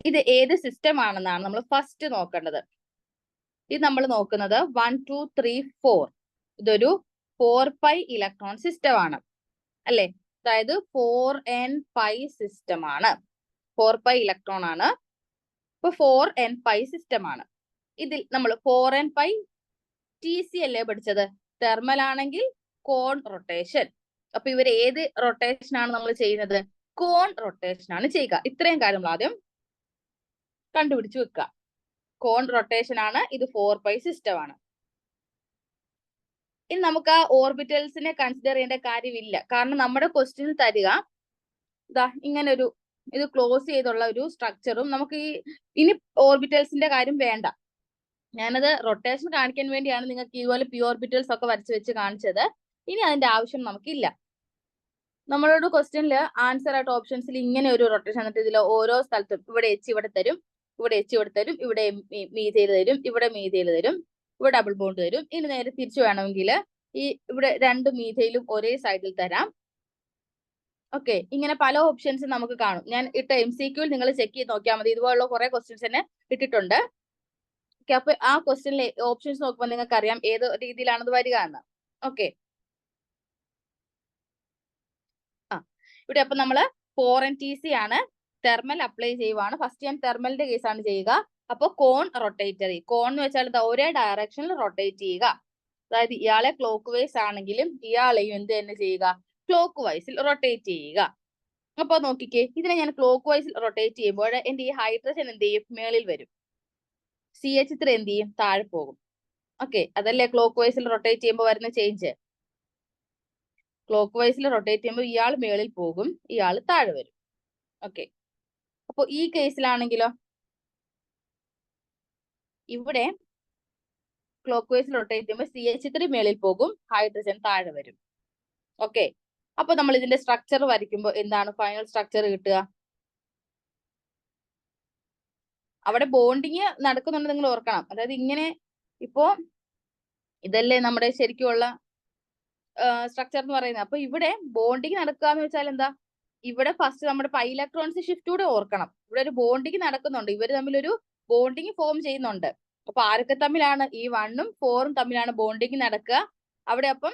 A: ഇത് ഏത് സിസ്റ്റം ആണെന്നാണ് നമ്മൾ ഫസ്റ്റ് നോക്കേണ്ടത്. ഇത് നമ്മൾ നോക്കുന്നത് 1 2 3 4. ഇതൊരു 4π ഇലക്ട്രോൺ സിസ്റ്റം ആണ് അല്ലെ. അതായത് 4n5 സിസ്റ്റം ആണ്, 4π ഇലക്ട്രോൺ ആണ്. ഇപ്പൊ 4n5 സിസ്റ്റം ആണ്. ഇതിൽ നമ്മൾ 4n5 TC അല്ലേ പഠിച്ചത്? തെർമൽ ആണെങ്കിൽ കോൺ റൊട്ടേഷൻ. അപ്പൊ ഇവർ ഏത് റൊട്ടേഷൻ ആണ് നമ്മൾ ചെയ്യുന്നത്? കോൺ റൊട്ടേഷൻ ആണ് ചെയ്യുക. ഇത്രയും കാര്യങ്ങൾ ആദ്യം കണ്ടുപിടിച്ചു വെക്കുക. കോൺ റൊട്ടേഷൻ ആണ്, ഇത് 4π സിസ്റ്റം ആണ്. ഇനി നമുക്ക് ആ ഓർബിറ്റൽസിനെ കൺസിഡർ ചെയ്യേണ്ട കാര്യമില്ല. കാരണം നമ്മുടെ ക്വസ്റ്റ്യൻ തരിക ഇതാ ഇങ്ങനെ ഒരു, ഇത് ക്ലോസ് ചെയ്തുള്ള ഒരു സ്ട്രക്ചറും, നമുക്ക് ഇനി ഓർബിറ്റൽസിന്റെ കാര്യം വേണ്ട. ഞാനത് റൊട്ടേഷൻ കാണിക്കാൻ വേണ്ടിയാണ് നിങ്ങൾക്ക് ഇതുപോലെ പി ഓർബിറ്റൽസ് ഒക്കെ വരച്ച് വെച്ച് കാണിച്ചത്. ഇനി അതിന്റെ ആവശ്യം നമുക്കില്ല. നമ്മളോട് ക്വസ്റ്റ്യനിൽ ആൻസർ ആയിട്ട് ഓപ്ഷൻസിൽ ഇങ്ങനെ ഒരു റൊട്ടേഷൻ എന്നിട്ട് ഇതിൽ ഓരോ സ്ഥലത്തും ഇവിടെ H ഇവിടെ തരും, ഇവിടെ H ഇവിടെ തരും, ഇവിടെ മീഥൈൽ തരും, ഇവിടെ മീഥൈൽ തരും, ഇവിടെ ഡബിൾ ബോണ്ട് തരും. ഇനി നേരെ തിരിച്ചു വേണമെങ്കിൽ ഈ ഇവിടെ 2 മീഥൈലും ഒരേ സൈഡിൽ തരാം. ഓക്കെ, ഇങ്ങനെ പല ഓപ്ഷൻസ് നമുക്ക് കാണും. ഞാൻ ഇട്ട MCQൽ നിങ്ങൾ ചെക്ക് ചെയ്ത് നോക്കിയാൽ മതി. ഇതുപോലുള്ള കുറെ ക്വസ്റ്റ്യൻസ് തന്നെ ഇട്ടിട്ടുണ്ട്. അപ്പൊ ആ ക്വസ്റ്റ്യനിലെ ഓപ്ഷൻസ് നോക്കുമ്പോൾ നിങ്ങൾക്ക് അറിയാം ഏത് രീതിയിലാണത് വരിക എന്ന്. ഓക്കെ, ഇവിടെ അപ്പൊ നമ്മള് 4n-TC ആണ്, തെർമൽ അപ്ലൈ ചെയ്യുവാണ്. ഫസ്റ്റ് ഞാൻ തെർമലിന്റെ കേസാണ് ചെയ്യുക. അപ്പൊ കോൺ റൊട്ടേറ്ററി, കോൺ എന്ന് വെച്ചാൽ ഒരേ ഡയറക്ഷനിൽ റൊട്ടേറ്റ് ചെയ്യുക. അതായത് ഇയാളെ ക്ലോക്ക് വൈസ് ആണെങ്കിലും ഇയാളെയും എന്ത് തന്നെ ചെയ്യുക? ക്ലോക്ക് വൈസിൽ റൊട്ടേറ്റ് ചെയ്യുക. അപ്പൊ നോക്കിക്കേ, ഇതിനെ ഞാൻ ക്ലോക്ക് വൈസിൽ റൊട്ടേറ്റ് ചെയ്യുമ്പോൾ എന്റെ ഈ ഹൈഡ്രജൻ എന്ത് ചെയ്യും? മേളിൽ വരും. CH3 എന്ത് ചെയ്യും? താഴെ പോകും. ഓക്കെ, അതല്ലേ ക്ലോക്ക് വൈസിൽ റൊട്ടേറ്റ് ചെയ്യുമ്പോൾ വരുന്ന ചേഞ്ച്. ക്ലോക്ക് വൈസിൽ റൊട്ടേറ്റ് ചെയ്യുമ്പോൾ ഇയാൾ മേളിൽ പോകും, ഇയാൾ താഴെ വരും. ഓക്കെ, അപ്പൊ ഈ കേസിലാണെങ്കിലോ ഇവിടെ ക്ലോക്ക് വൈസിൽ റൊട്ടേറ്റ് ചെയ്യുമ്പോൾ CH3 മേളിൽ പോകും, ഹൈഡ്രജൻ താഴെ വരും. ഓക്കെ, അപ്പൊ നമ്മൾ ഇതിന്റെ സ്ട്രക്ചർ വരയ്ക്കുമ്പോൾ എന്താണ് ഫൈനൽ സ്ട്രക്ചർ കിട്ടുക? അവിടെ ബോണ്ടിങ് നടക്കുന്നുണ്ട്, നിങ്ങൾ ഓർക്കണം. അതായത് ഇങ്ങനെ ഇപ്പോ ഇതല്ലേ നമ്മുടെ ശരിക്കുമുള്ള സ്ട്രക്ചർ എന്ന് പറയുന്നത്. അപ്പൊ ഇവിടെ ബോണ്ടിങ് നടക്കുക എന്ന് വെച്ചാൽ എന്താ? ഇവിടെ ഫസ്റ്റ് നമ്മുടെ പൈ ഇലക്ട്രോൺസ് ഷിഫ്റ്റ് കൂടെ ഓർക്കണം. ഇവിടെ ഒരു ബോണ്ടിങ് നടക്കുന്നുണ്ട്, ഇവർ തമ്മിലൊരു ബോണ്ടിങ് ഫോം ചെയ്യുന്നുണ്ട്. അപ്പൊ ആരൊക്കെ തമ്മിലാണ്? ഈ 1ഉം 4ഉം തമ്മിലാണ് ബോണ്ടിങ് നടക്കുക. അവിടെ അപ്പം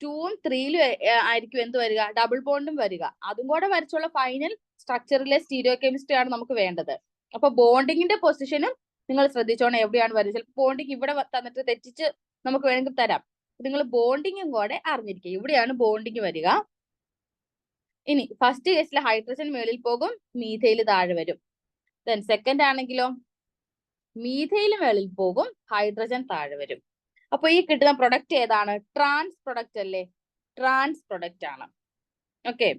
A: 2ഉം 3ലും ആയിരിക്കും എന്ത് വരിക? ഡബിൾ ബോണ്ടും വരിക. അതും കൂടെ വരച്ചുള്ള ഫൈനൽ സ്ട്രക്ചറിലെ സ്റ്റീരിയോ കെമിസ്ട്രി ആണ് നമുക്ക് വേണ്ടത്. അപ്പൊ ബോണ്ടിങ്ങിന്റെ പൊസിഷനും നിങ്ങൾ ശ്രദ്ധിച്ചോണം എവിടെയാണ് വരുന്നത്. ചിലപ്പോൾ ബോണ്ടിങ് ഇവിടെ തന്നിട്ട് തെറ്റിച്ച് നമുക്ക് വേണമെങ്കിൽ തരാം. നിങ്ങൾ ബോണ്ടിങ്ങും കൂടെ അറിഞ്ഞിരിക്കുക. ഇവിടെയാണ് ബോണ്ടിങ് വരിക. ഇനി ഫസ്റ്റ് കേസിൽ ഹൈഡ്രജൻ മേളിൽ പോകും, മീഥൈൽ താഴെ വരും. ദെൻ സെക്കൻഡ് ആണെങ്കിലോ മീഥൈൽ മേളിൽ പോകും, ഹൈഡ്രജൻ താഴെ വരും. അപ്പൊ ഈ കിട്ടുന്ന പ്രൊഡക്റ്റ് ഏതാണ്? ട്രാൻസ് പ്രൊഡക്റ്റ് അല്ലേ? ട്രാൻസ് പ്രൊഡക്റ്റ് ആണ്. ഓക്കെ,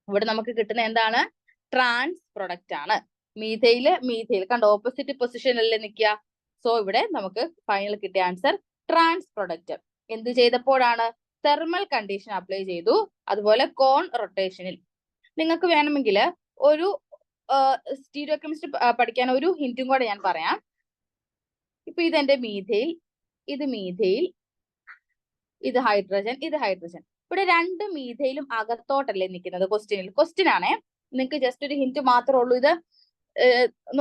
A: ഇവിടെ നമുക്ക് കിട്ടുന്ന എന്താണ്? ട്രാൻസ് പ്രൊഡക്റ്റ് ആണ്. മീഥൈൽ കണ്ട ഓപ്പോസിറ്റ് പൊസിഷനിലല്ലേ നിൽക്കുക. സോ ഇവിടെ നമുക്ക് ഫൈനൽ കിട്ടിയ ആൻസർ ട്രാൻസ് പ്രൊഡക്റ്റ്. എന്ത് ചെയ്തപ്പോഴാണ്? തെർമൽ കണ്ടീഷൻ അപ്ലൈ ചെയ്തു, അതുപോലെ കോൺ റൊട്ടേഷനിൽ. നിങ്ങൾക്ക് വേണമെങ്കിൽ ഒരു സ്റ്റീരിയോ കെമിസ്ട്രി പഠിക്കാൻ ഒരു ഹിന്റും കൂടെ ഞാൻ പറയാം. ഇപ്പൊ ഇതെന്റെ മീഥൈൽ, ഇത് മീഥൈൽ, ഇത് ഹൈഡ്രജൻ, ഇത് ഹൈഡ്രജൻ. ഇവിടെ രണ്ട് മീഥൈലും അകത്തോട്ടല്ലേ നിൽക്കുന്നത്? ക്വസ്റ്റ്യൻ ആണേ, നിങ്ങൾക്ക് ജസ്റ്റ് ഒരു ഹിന്റ് മാത്രമേ ഉള്ളൂ ഇത്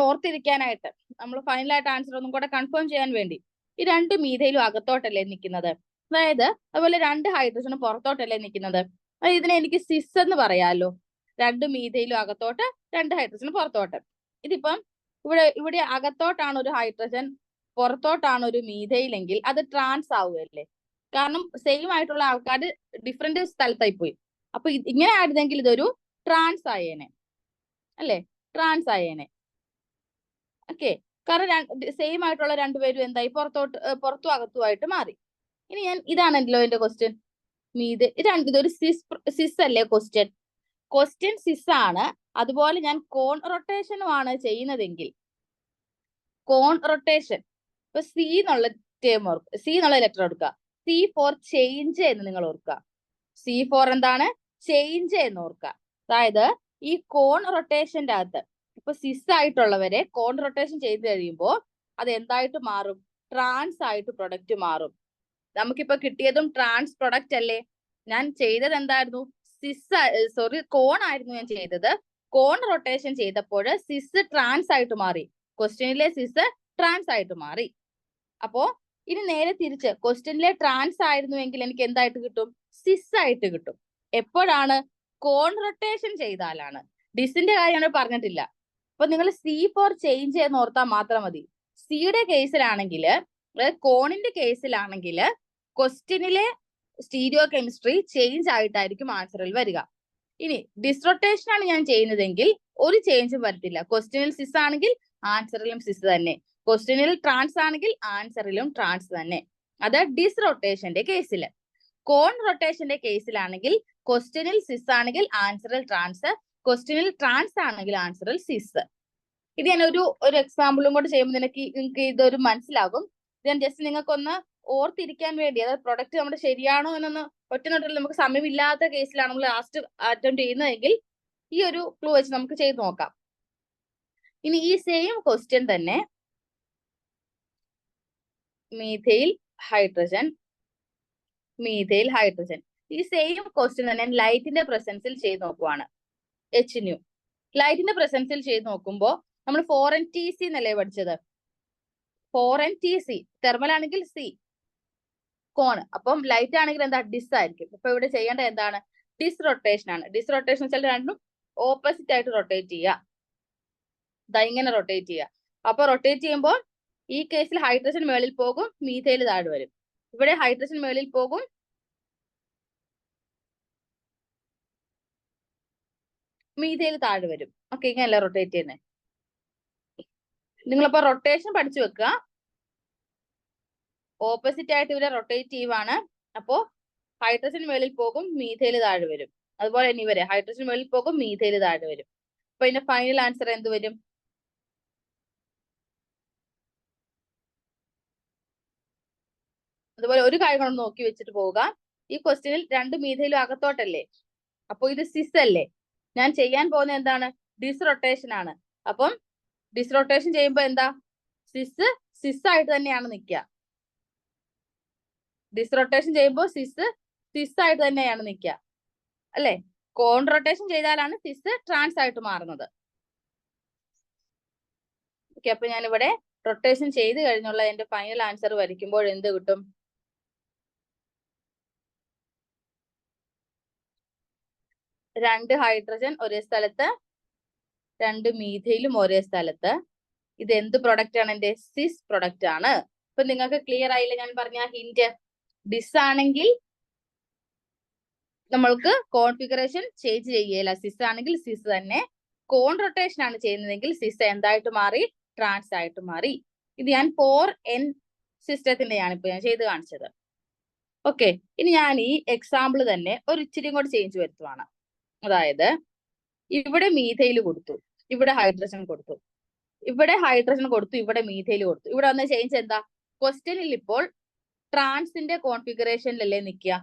A: ഓർത്തിരിക്കാനായിട്ട്. നമ്മൾ ഫൈനലായിട്ട് ആൻസർ ഒന്നും കൂടെ കൺഫേം ചെയ്യാൻ വേണ്ടി. ഈ രണ്ട് മീഥൈലും അകത്തോട്ടല്ലേ നിൽക്കുന്നത്, അതായത് അതുപോലെ രണ്ട് ഹൈഡ്രജനും പുറത്തോട്ടല്ലേ നിൽക്കുന്നത്. ഇതിനെ എനിക്ക് സിസ് എന്ന് പറയാലോ. രണ്ട് മീഥൈലും അകത്തോട്ട്, രണ്ട് ഹൈഡ്രജനും പുറത്തോട്ട്. ഇതിപ്പം ഇവിടെ അകത്തോട്ടാണ് ഒരു ഹൈഡ്രജൻ, പുറത്തോട്ടാണ് ഒരു മീഥൈലെങ്കിൽ അത് ട്രാൻസ് ആവുകയല്ലേ? കാരണം സെയിം ആയിട്ടുള്ള ആൾക്കാർ ഡിഫറെന്റ് സ്ഥലത്തായി പോയി. അപ്പൊ ഇങ്ങനെ ആയിരുന്നെങ്കിൽ ഇതൊരു ട്രാൻസ് ആയേനെ അല്ലേ? ട്രാൻസ് ആയേനെ. ഓക്കെ, കാരണം സെയിം ആയിട്ടുള്ള രണ്ടുപേരും എന്തായി? പുറത്തും അകത്തുമായിട്ട് മാറി. ഇനി ഇതാണല്ലോ എന്റെ ക്വസ്റ്റ്യൻ. ഇതൊരു സിസ് അല്ലേ? ക്വസ്റ്റ്യൻ സിസ് ആണ്. അതുപോലെ ഞാൻ കോൺ റൊട്ടേഷനും ആണ് ചെയ്യുന്നതെങ്കിൽ, കോൺ റൊട്ടേഷൻ, ഇപ്പൊ സി എന്നുള്ള ലെറ്റർ എടുക്കുക. സി ഫോർ ചേഞ്ച് എന്ന് നിങ്ങൾ ഓർക്കുക. സി ഫോർ എന്താണ്? ചേഞ്ച് എന്ന് ഓർക്കുക. അതായത് ഈ കോൺ റൊട്ടേഷന്റെ അകത്ത് ഇപ്പൊ സിസ് ആയിട്ടുള്ളവരെ കോൺ റൊട്ടേഷൻ ചെയ്ത് കഴിയുമ്പോൾ അത് എന്തായിട്ട് മാറും? ട്രാൻസ് ആയിട്ട് പ്രൊഡക്റ്റ് മാറും. നമുക്കിപ്പോ കിട്ടിയതും ട്രാൻസ് പ്രൊഡക്റ്റ് അല്ലേ? ഞാൻ ചെയ്തത് എന്തായിരുന്നു? കോൺ ആയിരുന്നു ഞാൻ ചെയ്തത്. കോൺ റൊട്ടേഷൻ ചെയ്തപ്പോൾ സിസ് ട്രാൻസ് ആയിട്ട് മാറി. ക്വസ്റ്റ്യനിലെ സിസ് ട്രാൻസ് ആയിട്ട് മാറി. അപ്പോ ഇനി നേരെ തിരിച്ച് ക്വസ്റ്റ്യനിലെ ട്രാൻസ് ആയിരുന്നുവെങ്കിൽ എനിക്ക് എന്തായിട്ട് കിട്ടും? സിസ് ആയിട്ട് കിട്ടും. എപ്പോഴാണ്? കോൺ റൊട്ടേഷൻ ചെയ്താലാണ്. ഡിസിന്റെ കാര്യം പറഞ്ഞിട്ടില്ല. അപ്പൊ നിങ്ങൾ സി ഫോർ ചേഞ്ച് എന്ന് ഓർത്താൽ മാത്രം മതി. സിയുടെ കേസിലാണെങ്കിൽ, കോണിന്റെ കേസിലാണെങ്കിൽ ക്വസ്റ്റ്യനിലെ സ്റ്റീരിയോ കെമിസ്ട്രി ചേഞ്ച് ആയിട്ടായിരിക്കും ആൻസറിൽ വരിക. ഇനി ഡിസ്റൊട്ടേഷൻ ആണ് ഞാൻ ചെയ്യുന്നതെങ്കിൽ ഒരു ചേഞ്ചും വരത്തില്ല. ക്വസ്റ്റ്യനിൽ സിസ് ആണെങ്കിൽ ആൻസറിലും സിസ് തന്നെ. ക്വസ്റ്റ്യനിൽ ട്രാൻസ് ആണെങ്കിൽ ആൻസറിലും ട്രാൻസ് തന്നെ. അത് ഡിസ്റൊട്ടേഷന്റെ കേസിൽ. കോൺ റൊട്ടേഷന്റെ കേസിലാണെങ്കിൽ ക്വസ്റ്റ്യനിൽ സിസ് ആണെങ്കിൽ ആൻസറിൽ ട്രാൻസ്, ക്വസ്റ്റ്യനിൽ ട്രാൻസ് ആണെങ്കിൽ ആൻസറിൽ സിസ്. ഇത് ഞാൻ ഒരു എക്സാമ്പിളും കൂടെ ചെയ്യുമ്പോൾ നിങ്ങൾക്ക് ഇതൊരു മനസ്സിലാകും. ഞാൻ ജസ്റ്റ് നിങ്ങൾക്കൊന്ന് ഓർത്തിരിക്കാൻ വേണ്ടി, അതായത് പ്രൊഡക്റ്റ് നമ്മുടെ ശരിയാണോ എന്നൊന്ന് ഒറ്റനോട്ടിൽ നമുക്ക് സമയമില്ലാത്ത കേസിലാണ് നമ്മൾ ലാസ്റ്റ് അറ്റംപ്റ്റ് ചെയ്യുന്നതെങ്കിൽ ഈ ഒരു ക്ലൂ വെച്ച് നമുക്ക് ചെയ്ത് നോക്കാം. ഇനി ഈ സെയിം ക്വസ്റ്റ്യൻ തന്നെ മീഥൈൽ ഹൈഡ്രജൻ, ഈ സെയിം ക്വസ്റ്റ്യൻ തന്നെ ലൈറ്റിന്റെ പ്രസൻസിൽ ചെയ്ത് നോക്കുവാണ്. HNu ലൈറ്റിന്റെ പ്രസൻസിൽ ചെയ്ത് നോക്കുമ്പോൾ നമ്മൾ 4NTC എന്നല്ലേ പഠിച്ചത്? 4NTC തെർമൽ ആണെങ്കിൽ സി, കോൺ. അപ്പം ലൈറ്റ് ആണെങ്കിൽ എന്താ? ഡിസ് ആയിരിക്കും. അപ്പൊ ഇവിടെ ചെയ്യേണ്ടത് എന്താണ്? ഡിസ്റൊട്ടേഷൻ ആണ്. ഡിസ്റൊട്ടേഷൻ വെച്ചാൽ രണ്ടും ഓപ്പോസിറ്റ് ആയിട്ട് റൊട്ടേറ്റ് ചെയ്യുക. ഇങ്ങനെ റൊട്ടേറ്റ് ചെയ്യുക. അപ്പൊ റൊട്ടേറ്റ് ചെയ്യുമ്പോൾ ഈ കേസിൽ ഹൈഡ്രജൻ മേളിൽ പോകും, മീഥൈൽ താഴെ വരും. ഇവിടെ ഹൈഡ്രജൻ മേളിൽ പോകും, മീഥൈൽ താഴെ വരും. ഓക്കെ, ഇങ്ങനെയല്ല റൊട്ടേറ്റ് ചെയ്യുന്നത്. നിങ്ങളിപ്പോ റൊട്ടേഷൻ പഠിച്ചു വെക്കുക. ഓപ്പോസിറ്റ് ആയിട്ട് ഇവിടെ റൊട്ടേറ്റ് ചെയ്യുവാണ്. അപ്പോ ഹൈഡ്രജൻ മേളിൽ പോകും, മീഥൈൽ താഴെ വരും. അതുപോലെ ഇനി ഇവരെ ഹൈഡ്രജൻ മേളിൽ പോകും, മീഥൈൽ താഴെ വരും. അപ്പൊ ഇതിന്റെ ഫൈനൽ ആൻസർ എന്ത് വരും? അതുപോലെ ഒരു കാര്യം കൊണ്ട് നോക്കി വെച്ചിട്ട് പോവുക. ഈ ക്വസ്റ്റ്യനിൽ രണ്ട് മീഥൈലും അകത്തോട്ടല്ലേ? അപ്പൊ ഇത് സിസ് അല്ലേ? ഞാൻ ചെയ്യാൻ പോകുന്നത് എന്താണ്? ഡിസ്റൊട്ടേഷൻ ആണ്. അപ്പം ഡിസ്റൊട്ടേഷൻ ചെയ്യുമ്പോൾ എന്താ? സിസ് ആയിട്ട് തന്നെയാണ് നിൽക്കുക. ഡിസ്റൊട്ടേഷൻ ചെയ്യുമ്പോൾ സിസ് ആയിട്ട് തന്നെയാണ് നിൽക്കുക അല്ലെ? കോൺ റൊട്ടേഷൻ ചെയ്താലാണ് സിസ് ട്രാൻസ് ആയിട്ട് മാറുന്നത്. ഓക്കെ, അപ്പൊ ഞാൻ ഇവിടെ റൊട്ടേഷൻ ചെയ്ത് കഴിഞ്ഞുള്ള എന്റെ ഫൈനൽ ആൻസർ വരയ്ക്കുമ്പോൾ എന്ത് കിട്ടും? രണ്ട് ഹൈഡ്രജൻ ഒരേ സ്ഥലത്ത്, രണ്ട് മീഥൈലും ഒരേ സ്ഥലത്ത്. ഇത് എന്ത് പ്രൊഡക്റ്റ് ആണ്? എന്റെ സിസ് പ്രൊഡക്റ്റ് ആണ്. ഇപ്പൊ നിങ്ങൾക്ക് ക്ലിയർ ആയില്ല ഞാൻ പറഞ്ഞ ഹിന്റ്? ഡിസ് ആണെങ്കിൽ നമ്മൾക്ക് കോൺഫിഗറേഷൻ ചേഞ്ച് ചെയ്യല. സിസ് ആണെങ്കിൽ സിസ് തന്നെ. കോൺ റൊട്ടേഷൻ ആണ് ചെയ്യുന്നതെങ്കിൽ സിസ് എന്തായിട്ട് മാറി? ട്രാൻസ് ആയിട്ട് മാറി. ഇത് ഞാൻ സിസ്റ്റത്തിന്റെയാണ് ഇപ്പൊ ഞാൻ ചെയ്ത് കാണിച്ചത്. ഓക്കെ, ഇനി ഞാൻ ഈ എക്സാമ്പിൾ തന്നെ ഒരു ഇച്ചിരി കൂടെ ചേഞ്ച് വരുത്തുവാണ്. അതായത് ഇവിടെ മീഥൈൽ കൊടുത്തു, ഇവിടെ ഹൈഡ്രജൻ കൊടുത്തു, ഇവിടെ ഹൈഡ്രജൻ കൊടുത്തു, ഇവിടെ മീഥൈൽ കൊടുത്തു. ഇവിടെ വന്ന ചേഞ്ച് എന്താ? ക്വസ്റ്റ്യനിൽ ഇപ്പോൾ ട്രാൻസിന്റെ കോൺഫിഗറേഷനിലല്ലേ നിൽക്കുക.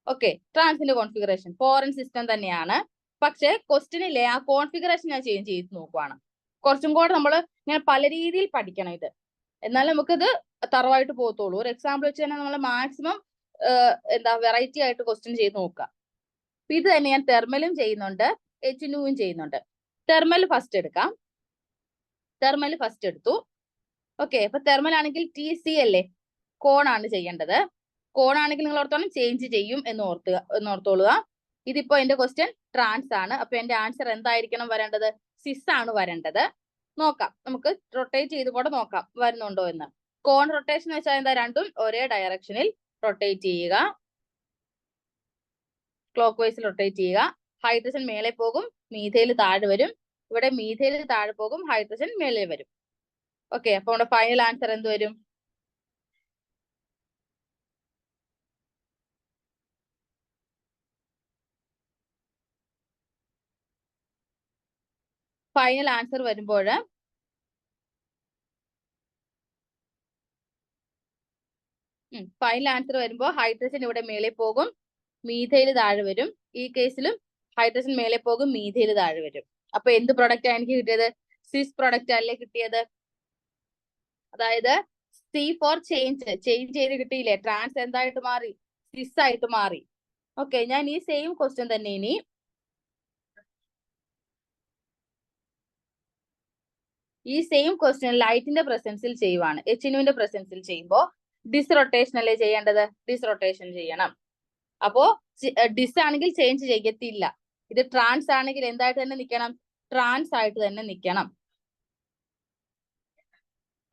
A: ഓക്കെ, ട്രാൻസിന്റെ കോൺഫിഗറേഷൻ ഫോറിൻ സിസ്റ്റം തന്നെയാണ്, പക്ഷെ ക്വസ്റ്റ്യനിലെ ആ കോൺഫിഗറേഷൻ ഞാൻ ചേഞ്ച് ചെയ്ത് നോക്കുവാണ്. കുറച്ചും കൂടെ നമ്മൾ ഇങ്ങനെ പല രീതിയിൽ പഠിക്കണം ഇത്, എന്നാലും നമുക്കിത് തറവായിട്ട് പോകത്തുള്ളൂ. ഒരു എക്സാമ്പിൾ വെച്ച് തന്നെ നമ്മൾ മാക്സിമം എന്താ വെറൈറ്റി ആയിട്ട് ക്വസ്റ്റ്യൻ ചെയ്ത് നോക്കുക. ഇത് തന്നെ ഞാൻ തെർമലും ചെയ്യുന്നുണ്ട്, H2ഉം ചെയ്യുന്നുണ്ട്. തെർമൽ ഫസ്റ്റ് എടുക്കാം. തെർമൽ ഫസ്റ്റ് എടുത്തു. ഓക്കെ, അപ്പൊ തെർമൽ ആണെങ്കിൽ TC അല്ലേ, കോണാണ് ചെയ്യേണ്ടത്. കോണാണെങ്കിൽ നിങ്ങൾ ഓർത്തോളം ചേഞ്ച് ചെയ്യും എന്നോർത്തോളുക. ഇതിപ്പോ എന്റെ ക്വസ്റ്റ്യൻ ട്രാൻസ് ആണ്, അപ്പൊ എന്റെ ആൻസർ എന്തായിരിക്കണം വരേണ്ടത്? സിസ് ആണ് വരേണ്ടത്. നോക്കാം, നമുക്ക് റൊട്ടേറ്റ് ചെയ്ത് കൂടെ നോക്കാം വരുന്നുണ്ടോ എന്ന്. കോൺ റൊട്ടേഷൻ വെച്ചാൽ എന്താ? രണ്ടും ഒരേ ഡയറക്ഷനിൽ റൊട്ടേറ്റ് ചെയ്യുക, ക്ലോക്ക് വൈസിൽ റൊട്ടേറ്റ് ചെയ്യുക. ഹൈഡ്രജൻ മേലെ പോകും, മീഥൈൽ താഴെ വരും. ഇവിടെ മീഥൈൽ താഴെ പോകും, ഹൈഡ്രജൻ മേലെ വരും. ഓക്കെ, അപ്പൊ നമ്മുടെ ഫൈനൽ ആൻസർ എന്ത് വരും? ഫൈനൽ ആൻസർ വരുമ്പോൾ ഹൈഡ്രജൻ ഇവിടെ മേലെ പോകും, മീഥൈൽ താഴെ വരും. ഈ കേസിലും ഹൈഡ്രജൻ മേലെ പോകും, മീഥൈൽ താഴെ വരും. അപ്പൊ എന്ത് പ്രൊഡക്റ്റ് ആണ് എനിക്ക് കിട്ടിയത്? സിസ് പ്രൊഡക്റ്റ് അല്ലേ കിട്ടിയത്. അതായത് C ഫോർ ചേഞ്ച് ചെയ്ത് കിട്ടിയില്ലേ? ട്രാൻസ് എന്തായിട്ട് മാറി? സിസ് ആയിട്ട് മാറി. ഓക്കെ, ഞാൻ ഈ സെയിം ക്വസ്റ്റ്യൻ തന്നെ ഇനി ലൈറ്റിന്റെ പ്രസൻസിൽ ചെയ്യുവാണ്. H2ന്റെ പ്രസൻസിൽ ചെയ്യുമ്പോൾ ഡിസ്റൊട്ടേഷൻ അല്ലേ ചെയ്യേണ്ടത്? ഡിസ്റൊട്ടേഷൻ ചെയ്യണം. അപ്പോ ഡിസ് ആണെങ്കിൽ ചേഞ്ച് ചെയ്യത്തില്ല. ഇത് ട്രാൻസ് ആണെങ്കിൽ എന്തായിട്ട് തന്നെ നിൽക്കണം? ട്രാൻസ് ആയിട്ട് തന്നെ നിൽക്കണം.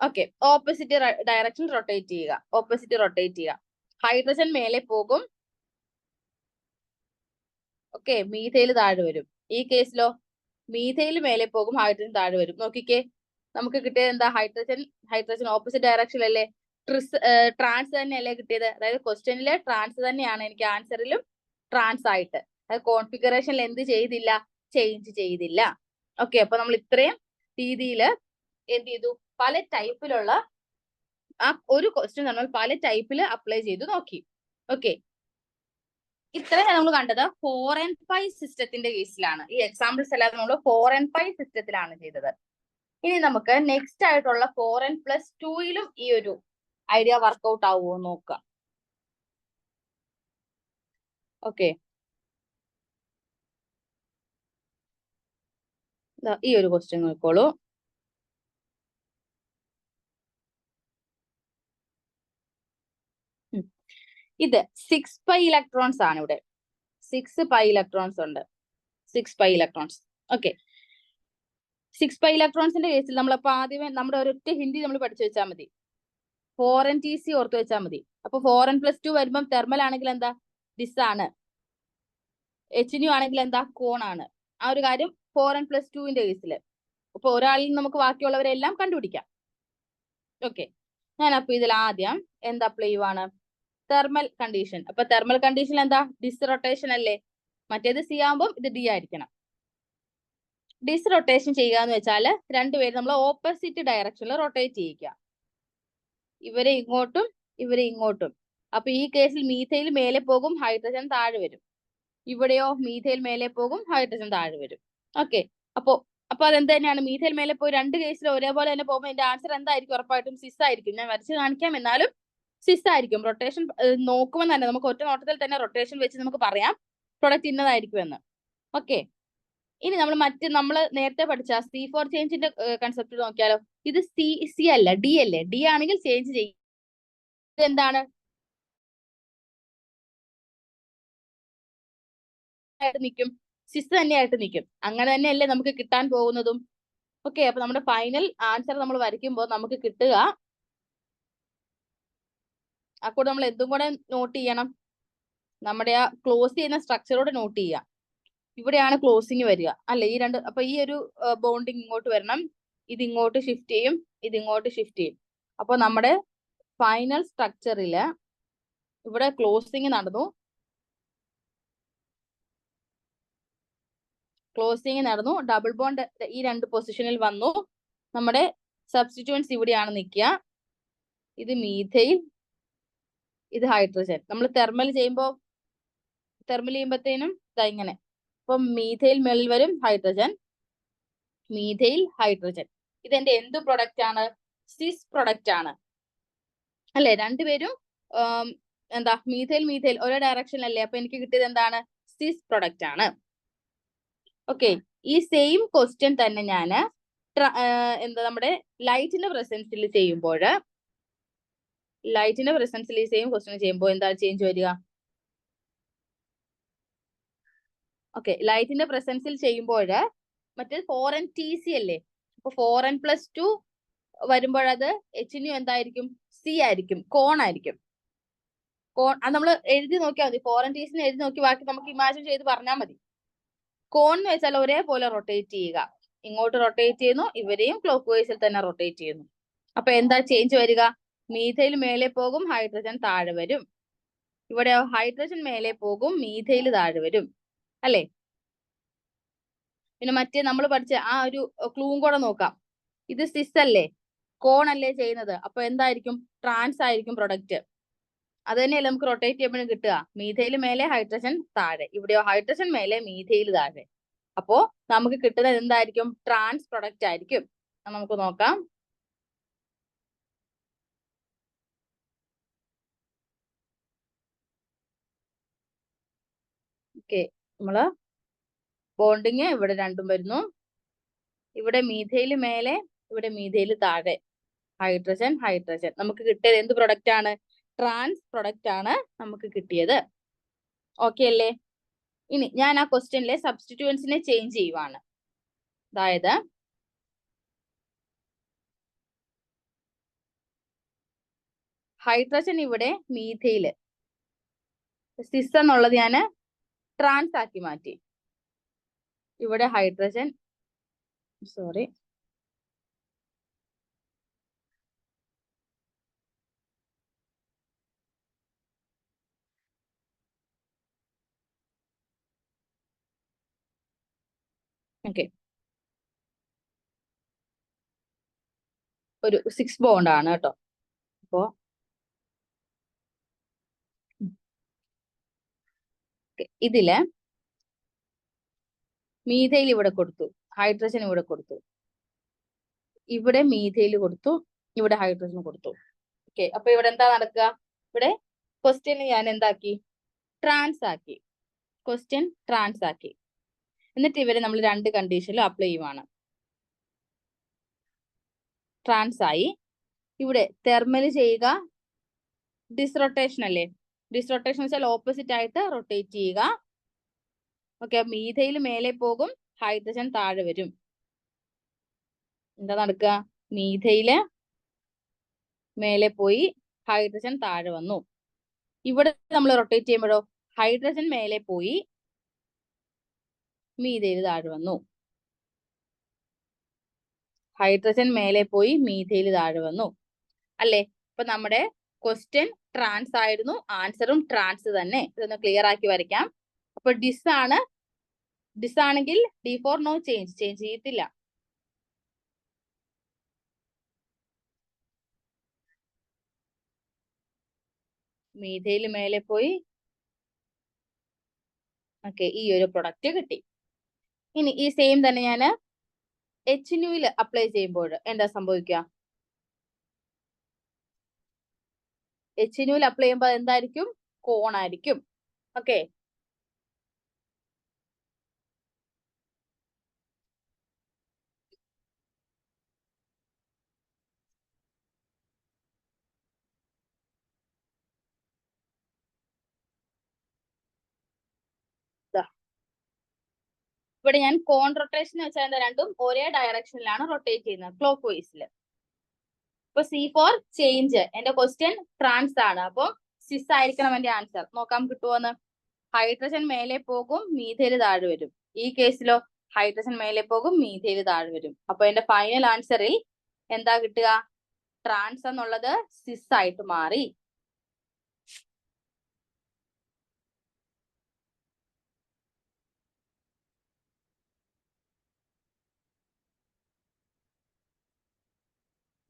A: ഓക്കെ, ഓപ്പോസിറ്റ് ഡയറക്ഷൻ റൊട്ടേറ്റ് ചെയ്യുക. ഹൈഡ്രജൻ മേലെ പോകും. ഓക്കെ, മീഥൈൽ താഴെ വരും. ഈ കേസിലോ മീഥൈൽ മേലെ പോകും, ഹൈഡ്രജൻ താഴെ വരും. നോക്കിക്കേ, നമുക്ക് കിട്ടിയത് എന്താ? ഹൈഡ്രജൻ ഓപ്പോസിറ്റ് ഡയറക്ഷനിലല്ലേ, ട്രാൻസ് തന്നെയല്ലേ കിട്ടിയത്. അതായത് ക്വസ്റ്റ്യനിലെ ട്രാൻസ് തന്നെയാണ് എനിക്ക് ആൻസറിലും ട്രാൻസ് ആയിട്ട്. അതായത് കോൺഫിഗറേഷനിൽ എന്ത് ചെയ്തില്ല? ചേഞ്ച് ചെയ്തില്ല. ഓക്കെ, അപ്പൊ നമ്മൾ ഇത്രയും രീതിയിൽ എന്ത് ചെയ്തു? പല ടൈപ്പിലുള്ള ആ ഒരു ക്വസ്റ്റ്യൻ നമ്മൾ പല ടൈപ്പിൽ അപ്ലൈ ചെയ്ത് നോക്കി. ഓക്കെ, ഇത്രയും നമ്മൾ കണ്ടത് 4 and 5 സിസ്റ്റത്തിന്റെ കേസിലാണ്. ഈ എക്സാമ്പിൾസ് എല്ലാം നമ്മൾ 4 and 5 സിസ്റ്റത്തിലാണ് ചെയ്തത്. ഇനി നമുക്ക് നെക്സ്റ്റ് ആയിട്ടുള്ള 4 and +2യിലും ഈ ഒരു ഐഡിയ വർക്ക്ഔട്ട് ആവുമോ നോക്കാം. ഓക്കെ, ഈ ഒരു ക്വസ്റ്റ്യൻ നോക്കോളൂ. ഇത് 6 π ഇലക്ട്രോൺസ് ആണ്. ഇവിടെ 6 π ഇലക്ട്രോൺസ് ഉണ്ട്. 6 π ഇലക്ട്രോൺസ്. ഓക്കെ, 6 π ഇലക്ട്രോൺസിന്റെ കേസിൽ നമ്മളപ്പോ ആദ്യമേ നമ്മുടെ ഒരൊറ്റ ഹിന്ദി നമ്മൾ പഠിച്ചു വെച്ചാൽ മതി. 4NTC ഓർത്ത് വെച്ചാൽ മതി. അപ്പൊ 4 and +2 വരുമ്പം തെർമൽ ആണെങ്കിൽ എന്താ? ഡിസ് ആണ്. H2 ആണെങ്കിൽ എന്താ? കോൺ ആണ്. ആ ഒരു കാര്യം 4 and +2ന്റെ കേസിൽ. അപ്പൊ ഒരാളിൽ നമുക്ക് ബാക്കിയുള്ളവരെല്ലാം കണ്ടുപിടിക്കാം. ഓക്കെ, ഞാൻ അപ്പൊ ഇതിൽ ആദ്യം എന്താ അപ്ലൈ ചെയ്യുവാണ്? Thermal condition. അപ്പൊ തെർമൽ കണ്ടീഷൻ എന്താ? ഡിസ്റൊട്ടേഷൻ അല്ലേ. മറ്റേത് C ആകുമ്പോൾ ഇത് D ആയിരിക്കണം. ഡിസ്റൊട്ടേഷൻ ചെയ്യുക എന്ന് വെച്ചാൽ രണ്ടുപേരും നമ്മൾ ഓപ്പോസിറ്റ് ഡയറക്ഷനിൽ റൊട്ടേറ്റ് ചെയ്യിക്കുക. ഇവരെ ഇങ്ങോട്ടും ഇവരെ ഇങ്ങോട്ടും. അപ്പൊ ഈ കേസിൽ മീഥൈൽ മേലെ പോകും, ഹൈഡ്രജൻ താഴെ വരും. ഇവിടെയോ മീഥൈൽ മേലെ പോകും, ഹൈഡ്രജൻ താഴെ വരും. ഓക്കെ, അപ്പൊ അതെന്ത് തന്നെയാണ്? മീഥൈൽ മേലെ പോയി രണ്ട് കേസിലും ഒരേപോലെ തന്നെ പോകുമ്പോൾ എന്റെ ആൻസർ എന്തായിരിക്കും? ഉറപ്പായിട്ടും സിസ് ആയിരിക്കും. ഞാൻ വരച്ച് കാണിക്കാം, എന്നാലും സിസ് ആയിരിക്കും. റൊട്ടേഷൻ നോക്കുമ്പോൾ തന്നെ നമുക്ക് ഒറ്റ നോട്ടത്തിൽ തന്നെ റൊട്ടേഷൻ വെച്ച് നമുക്ക് പറയാം പ്രൊഡക്റ്റ് ഇന്നതായിരിക്കും എന്ന്. ഓക്കെ, ഇനി നമ്മൾ നേരത്തെ പഠിച്ച C ഫോർ ചേഞ്ചിന്റെ കൺസെപ്റ്റ് നോക്കിയാലോ. ഇത് C അല്ല, D അല്ലേ. D ആണെങ്കിൽ ചേഞ്ച് ചെയ്യും. ഇതെന്താണ്? നിൽക്കും, സിസ് തന്നെയായിട്ട് നിൽക്കും. അങ്ങനെ തന്നെയല്ലേ നമുക്ക് കിട്ടാൻ പോകുന്നതും. ഓക്കെ, അപ്പൊ നമ്മുടെ ഫൈനൽ ആൻസർ നമ്മൾ വരയ്ക്കുമ്പോൾ നമുക്ക് കിട്ടുക. അപ്പോൾ നമ്മൾ എന്തും കൂടെ നോട്ട് ചെയ്യണം? നമ്മുടെ ആ ക്ലോസ് ചെയ്യുന്ന സ്ട്രക്ചറോട് നോട്ട് ചെയ്യുക. ഇവിടെയാണ് ക്ലോസിങ് വരിക അല്ലെ? ഈ രണ്ട്. അപ്പൊ ഈ ഒരു ബോണ്ടിങ് ഇങ്ങോട്ട് വരണം, ഇത് ഇങ്ങോട്ട് ഷിഫ്റ്റ് ചെയ്യും, ഇത് ഇങ്ങോട്ട് ഷിഫ്റ്റ് ചെയ്യും. അപ്പൊ നമ്മുടെ ഫൈനൽ സ്ട്രക്ചറില് ഇവിടെ ക്ലോസിങ് നടന്നു. ഡബിൾ ബോണ്ട് ഈ രണ്ട് പൊസിഷനിൽ വന്നു. നമ്മുടെ സബ്സ്റ്റിറ്റ്യൂവൻസ് ഇവിടെയാണ് നിൽക്കുക. ഇത് മീഥൈൽ, ഇത് ഹൈഡ്രജൻ. നമ്മൾ തെർമൽ ചെയ്യുമ്പോഴത്തേനും ഇങ്ങനെ. അപ്പൊ മീഥൈൽ മേളിൽ വരും, ഹൈഡ്രജൻ, മീഥൈൽ, ഹൈഡ്രജൻ. ഇതെന്റെ എന്ത് പ്രൊഡക്റ്റ് ആണ്? സിസ് പ്രൊഡക്റ്റ് ആണ് അല്ലെ? രണ്ടുപേരും എന്താ മീഥൈൽ ഒരേ ഡയറക്ഷനിലല്ലേ? അപ്പൊ എനിക്ക് കിട്ടിയത് എന്താണ്? സിസ് പ്രൊഡക്റ്റ് ആണ്. ഓക്കെ, ഈ സെയിം ക്വസ്റ്റ്യൻ തന്നെ ഞാൻ എന്താ നമ്മുടെ ലൈറ്റിന്റെ പ്രസൻസിൽ ചെയ്യുമ്പോൾ ഈ സെയിം ക്വസ്റ്റ്യൻ ചെയ്യുമ്പോൾ എന്താ ചേഞ്ച് വരിക? ഓക്കെ, ലൈറ്റിന്റെ പ്രസൻസിൽ ചെയ്യുമ്പോൾ മറ്റേ 4n-Tc അല്ലേ? അപ്പൊ 4n+2 വരുമ്പോഴത് HNU എന്തായിരിക്കും? C ആയിരിക്കും, കോൺ ആയിരിക്കും. അത് നമ്മൾ എഴുതി നോക്കിയാൽ മതി. 4n-Tc എഴുതി നോക്കി ബാക്കി നമുക്ക് ഇമാജിൻ ചെയ്ത് പറഞ്ഞാൽ മതി. കോൺ എന്ന് വെച്ചാൽ ഒരേപോലെ റൊട്ടേറ്റ് ചെയ്യുക. ഇങ്ങോട്ട് റൊട്ടേറ്റ് ചെയ്യുന്നു, ഇവരെയും ക്ലോക്ക് വൈസിൽ തന്നെ റൊട്ടേറ്റ് ചെയ്യുന്നു. അപ്പൊ എന്താ ചേഞ്ച് വരിക? മീഥൈൽ മേലെ പോകും, ഹൈഡ്രജൻ താഴെ വരും. ഇവിടെ ഹൈഡ്രജൻ മേലെ പോകും, മീഥൈൽ താഴെ വരും അല്ലേ? പിന്നെ മറ്റേ നമ്മൾ പഠിച്ച ആ ഒരു ക്ലൂവും കൂടെ നോക്കാം. ഇത് സിസ് അല്ലേ, കോൺ അല്ലേ ചെയ്യുന്നത്? അപ്പൊ എന്തായിരിക്കും? ട്രാൻസ് ആയിരിക്കും പ്രൊഡക്റ്റ്. അത് തന്നെയല്ലേ നമുക്ക് റൊട്ടേറ്റ് ചെയ്യുമ്പോഴും കിട്ടുക. മീഥൈൽ മേലെ, ഹൈഡ്രജൻ താഴെ. ഇവിടെയോ ഹൈഡ്രജൻ മേലെ, മീഥൈൽ താഴെ. അപ്പോ നമുക്ക് കിട്ടുന്നത് എന്തായിരിക്കും? ട്രാൻസ് പ്രൊഡക്റ്റ് ആയിരിക്കും. നമുക്ക് നോക്കാം. ഓക്കെ, നമ്മള് ബോണ്ടിങ് ഇവിടെ രണ്ടും വരുന്നു. ഇവിടെ മീഥൈൽ മേലെ, ഇവിടെ മീഥൈൽ താഴെ, ഹൈഡ്രജൻ. നമുക്ക് കിട്ടിയത് എന്ത് പ്രൊഡക്റ്റ് ആണ്? ട്രാൻസ് പ്രൊഡക്റ്റ് ആണ് നമുക്ക് കിട്ടിയത്. ഓക്കെ അല്ലേ? ഇനി ഞാൻ ആ ക്വസ്റ്റ്യനിലെ സബ്സ്റ്റിറ്റ്യൂവൻസിനെ ചേഞ്ച് ചെയ്യുവാണ്. അതായത് ഹൈഡ്രജൻ ഇവിടെ മീഥൈല്, സിസ് എന്നുള്ളത് ഞാൻ ട്രാൻസ് ആക്കി മാറ്റി. ഇവിടെ ഹൈഡ്രജൻ, സോറി, ഓക്കെ, ഒരു 6 ബോണ്ട് ആണ് കേട്ടോ. അപ്പോ ഇതില് മീഥൈൽ ഇവിടെ കൊടുത്തു, ഹൈഡ്രജൻ ഇവിടെ കൊടുത്തു, ഇവിടെ മീഥൈൽ കൊടുത്തു, ഇവിടെ ഹൈഡ്രജൻ കൊടുത്തു. ഓക്കെ, അപ്പൊ ഇവിടെ എന്താ നടക്കുക? ഇവിടെ ക്വസ്റ്റ്യൻ ഞാൻ എന്താക്കി? ട്രാൻസ് ആക്കി. ക്വസ്റ്റ്യൻ ട്രാൻസ് ആക്കി. എന്നിട്ട് ഇവരെ നമ്മൾ രണ്ട് കണ്ടീഷനിലും അപ്ലൈ ചെയ്യുവാണ്. ട്രാൻസ് ആയി. ഇവിടെ തെർമൽ ചെയ്യുക, ഡിസ്റൊട്ടേഷൻ അല്ലേ? ഡിസ്റൊട്ടേഷൻ വെച്ചാൽ ഓപ്പോസിറ്റ് ആയിട്ട് റൊട്ടേറ്റ് ചെയ്യുക. ഓക്കെ, മീഥൈൽ മേലെ പോകും, ഹൈഡ്രജൻ താഴെ വരും. എന്താ നടക്കുക? മീഥൈല് മേലെ പോയി, ഹൈഡ്രജൻ താഴെ വന്നു. ഇവിടെ നമ്മൾ റൊട്ടേറ്റ് ചെയ്യുമ്പോഴോ ഹൈഡ്രജൻ മേലെ പോയി, മീഥൈൽ താഴെ വന്നു. ഹൈഡ്രജൻ മേലെ പോയി, മീഥൈൽ താഴെ വന്നു അല്ലേ? അപ്പൊ നമ്മുടെ ക്വസ്റ്റ്യൻ ട്രാൻസ് ആയിരുന്നു, ആൻസറും ട്രാൻസ് തന്നെ. ഇതൊന്ന് ക്ലിയർ ആക്കി വരയ്ക്കാം. അപ്പൊ ഡിസ് ആണെങ്കിൽ D4 നോ ചേഞ്ച് ചെയ്യത്തില്ല. മീഥൈൽ മേലെ പോയി. ഓക്കെ, ഈ ഒരു പ്രൊഡക്റ്റ് കിട്ടി. ഇനി ഈ സെയിം തന്നെ ഞാൻ HNUയിൽ അപ്ലൈ ചെയ്യുമ്പോൾ എന്താ സംഭവിക്കുക? HNUയിൽ അപ്ലൈ ചെയ്യുമ്പോൾ എന്തായിരിക്കും? കോൺ ആയിരിക്കും. ഓക്കെ, ഇവിടെ ഞാൻ കോൺ റൊട്ടേഷൻ വെച്ചാൽ എന്താ? രണ്ടും ഒരേ ഡയറക്ഷനിലാണ് റൊട്ടേറ്റ് ചെയ്യുന്നത്, ക്ലോക്ക് വൈസിൽ. ഇപ്പൊ C4 ചേഞ്ച്, എന്റെ ക്വസ്റ്റ്യൻ ട്രാൻസ് ആണ്. അപ്പൊ സിസ് ആയിരിക്കണം എന്റെ ആൻസർ. നോക്കാം കിട്ടുമോന്ന്. ഹൈഡ്രജൻ മേലെ പോകും, മീഥൈൽ താഴെ വരും. ഈ കേസിലോ ഹൈഡ്രജൻ മേലെ പോകും, മീഥൈൽ താഴെ വരും. അപ്പൊ എന്റെ ഫൈനൽ ആൻസറിൽ എന്താ കിട്ടുക? ട്രാൻസ് എന്നുള്ളത് സിസ് ആയിട്ട് മാറി.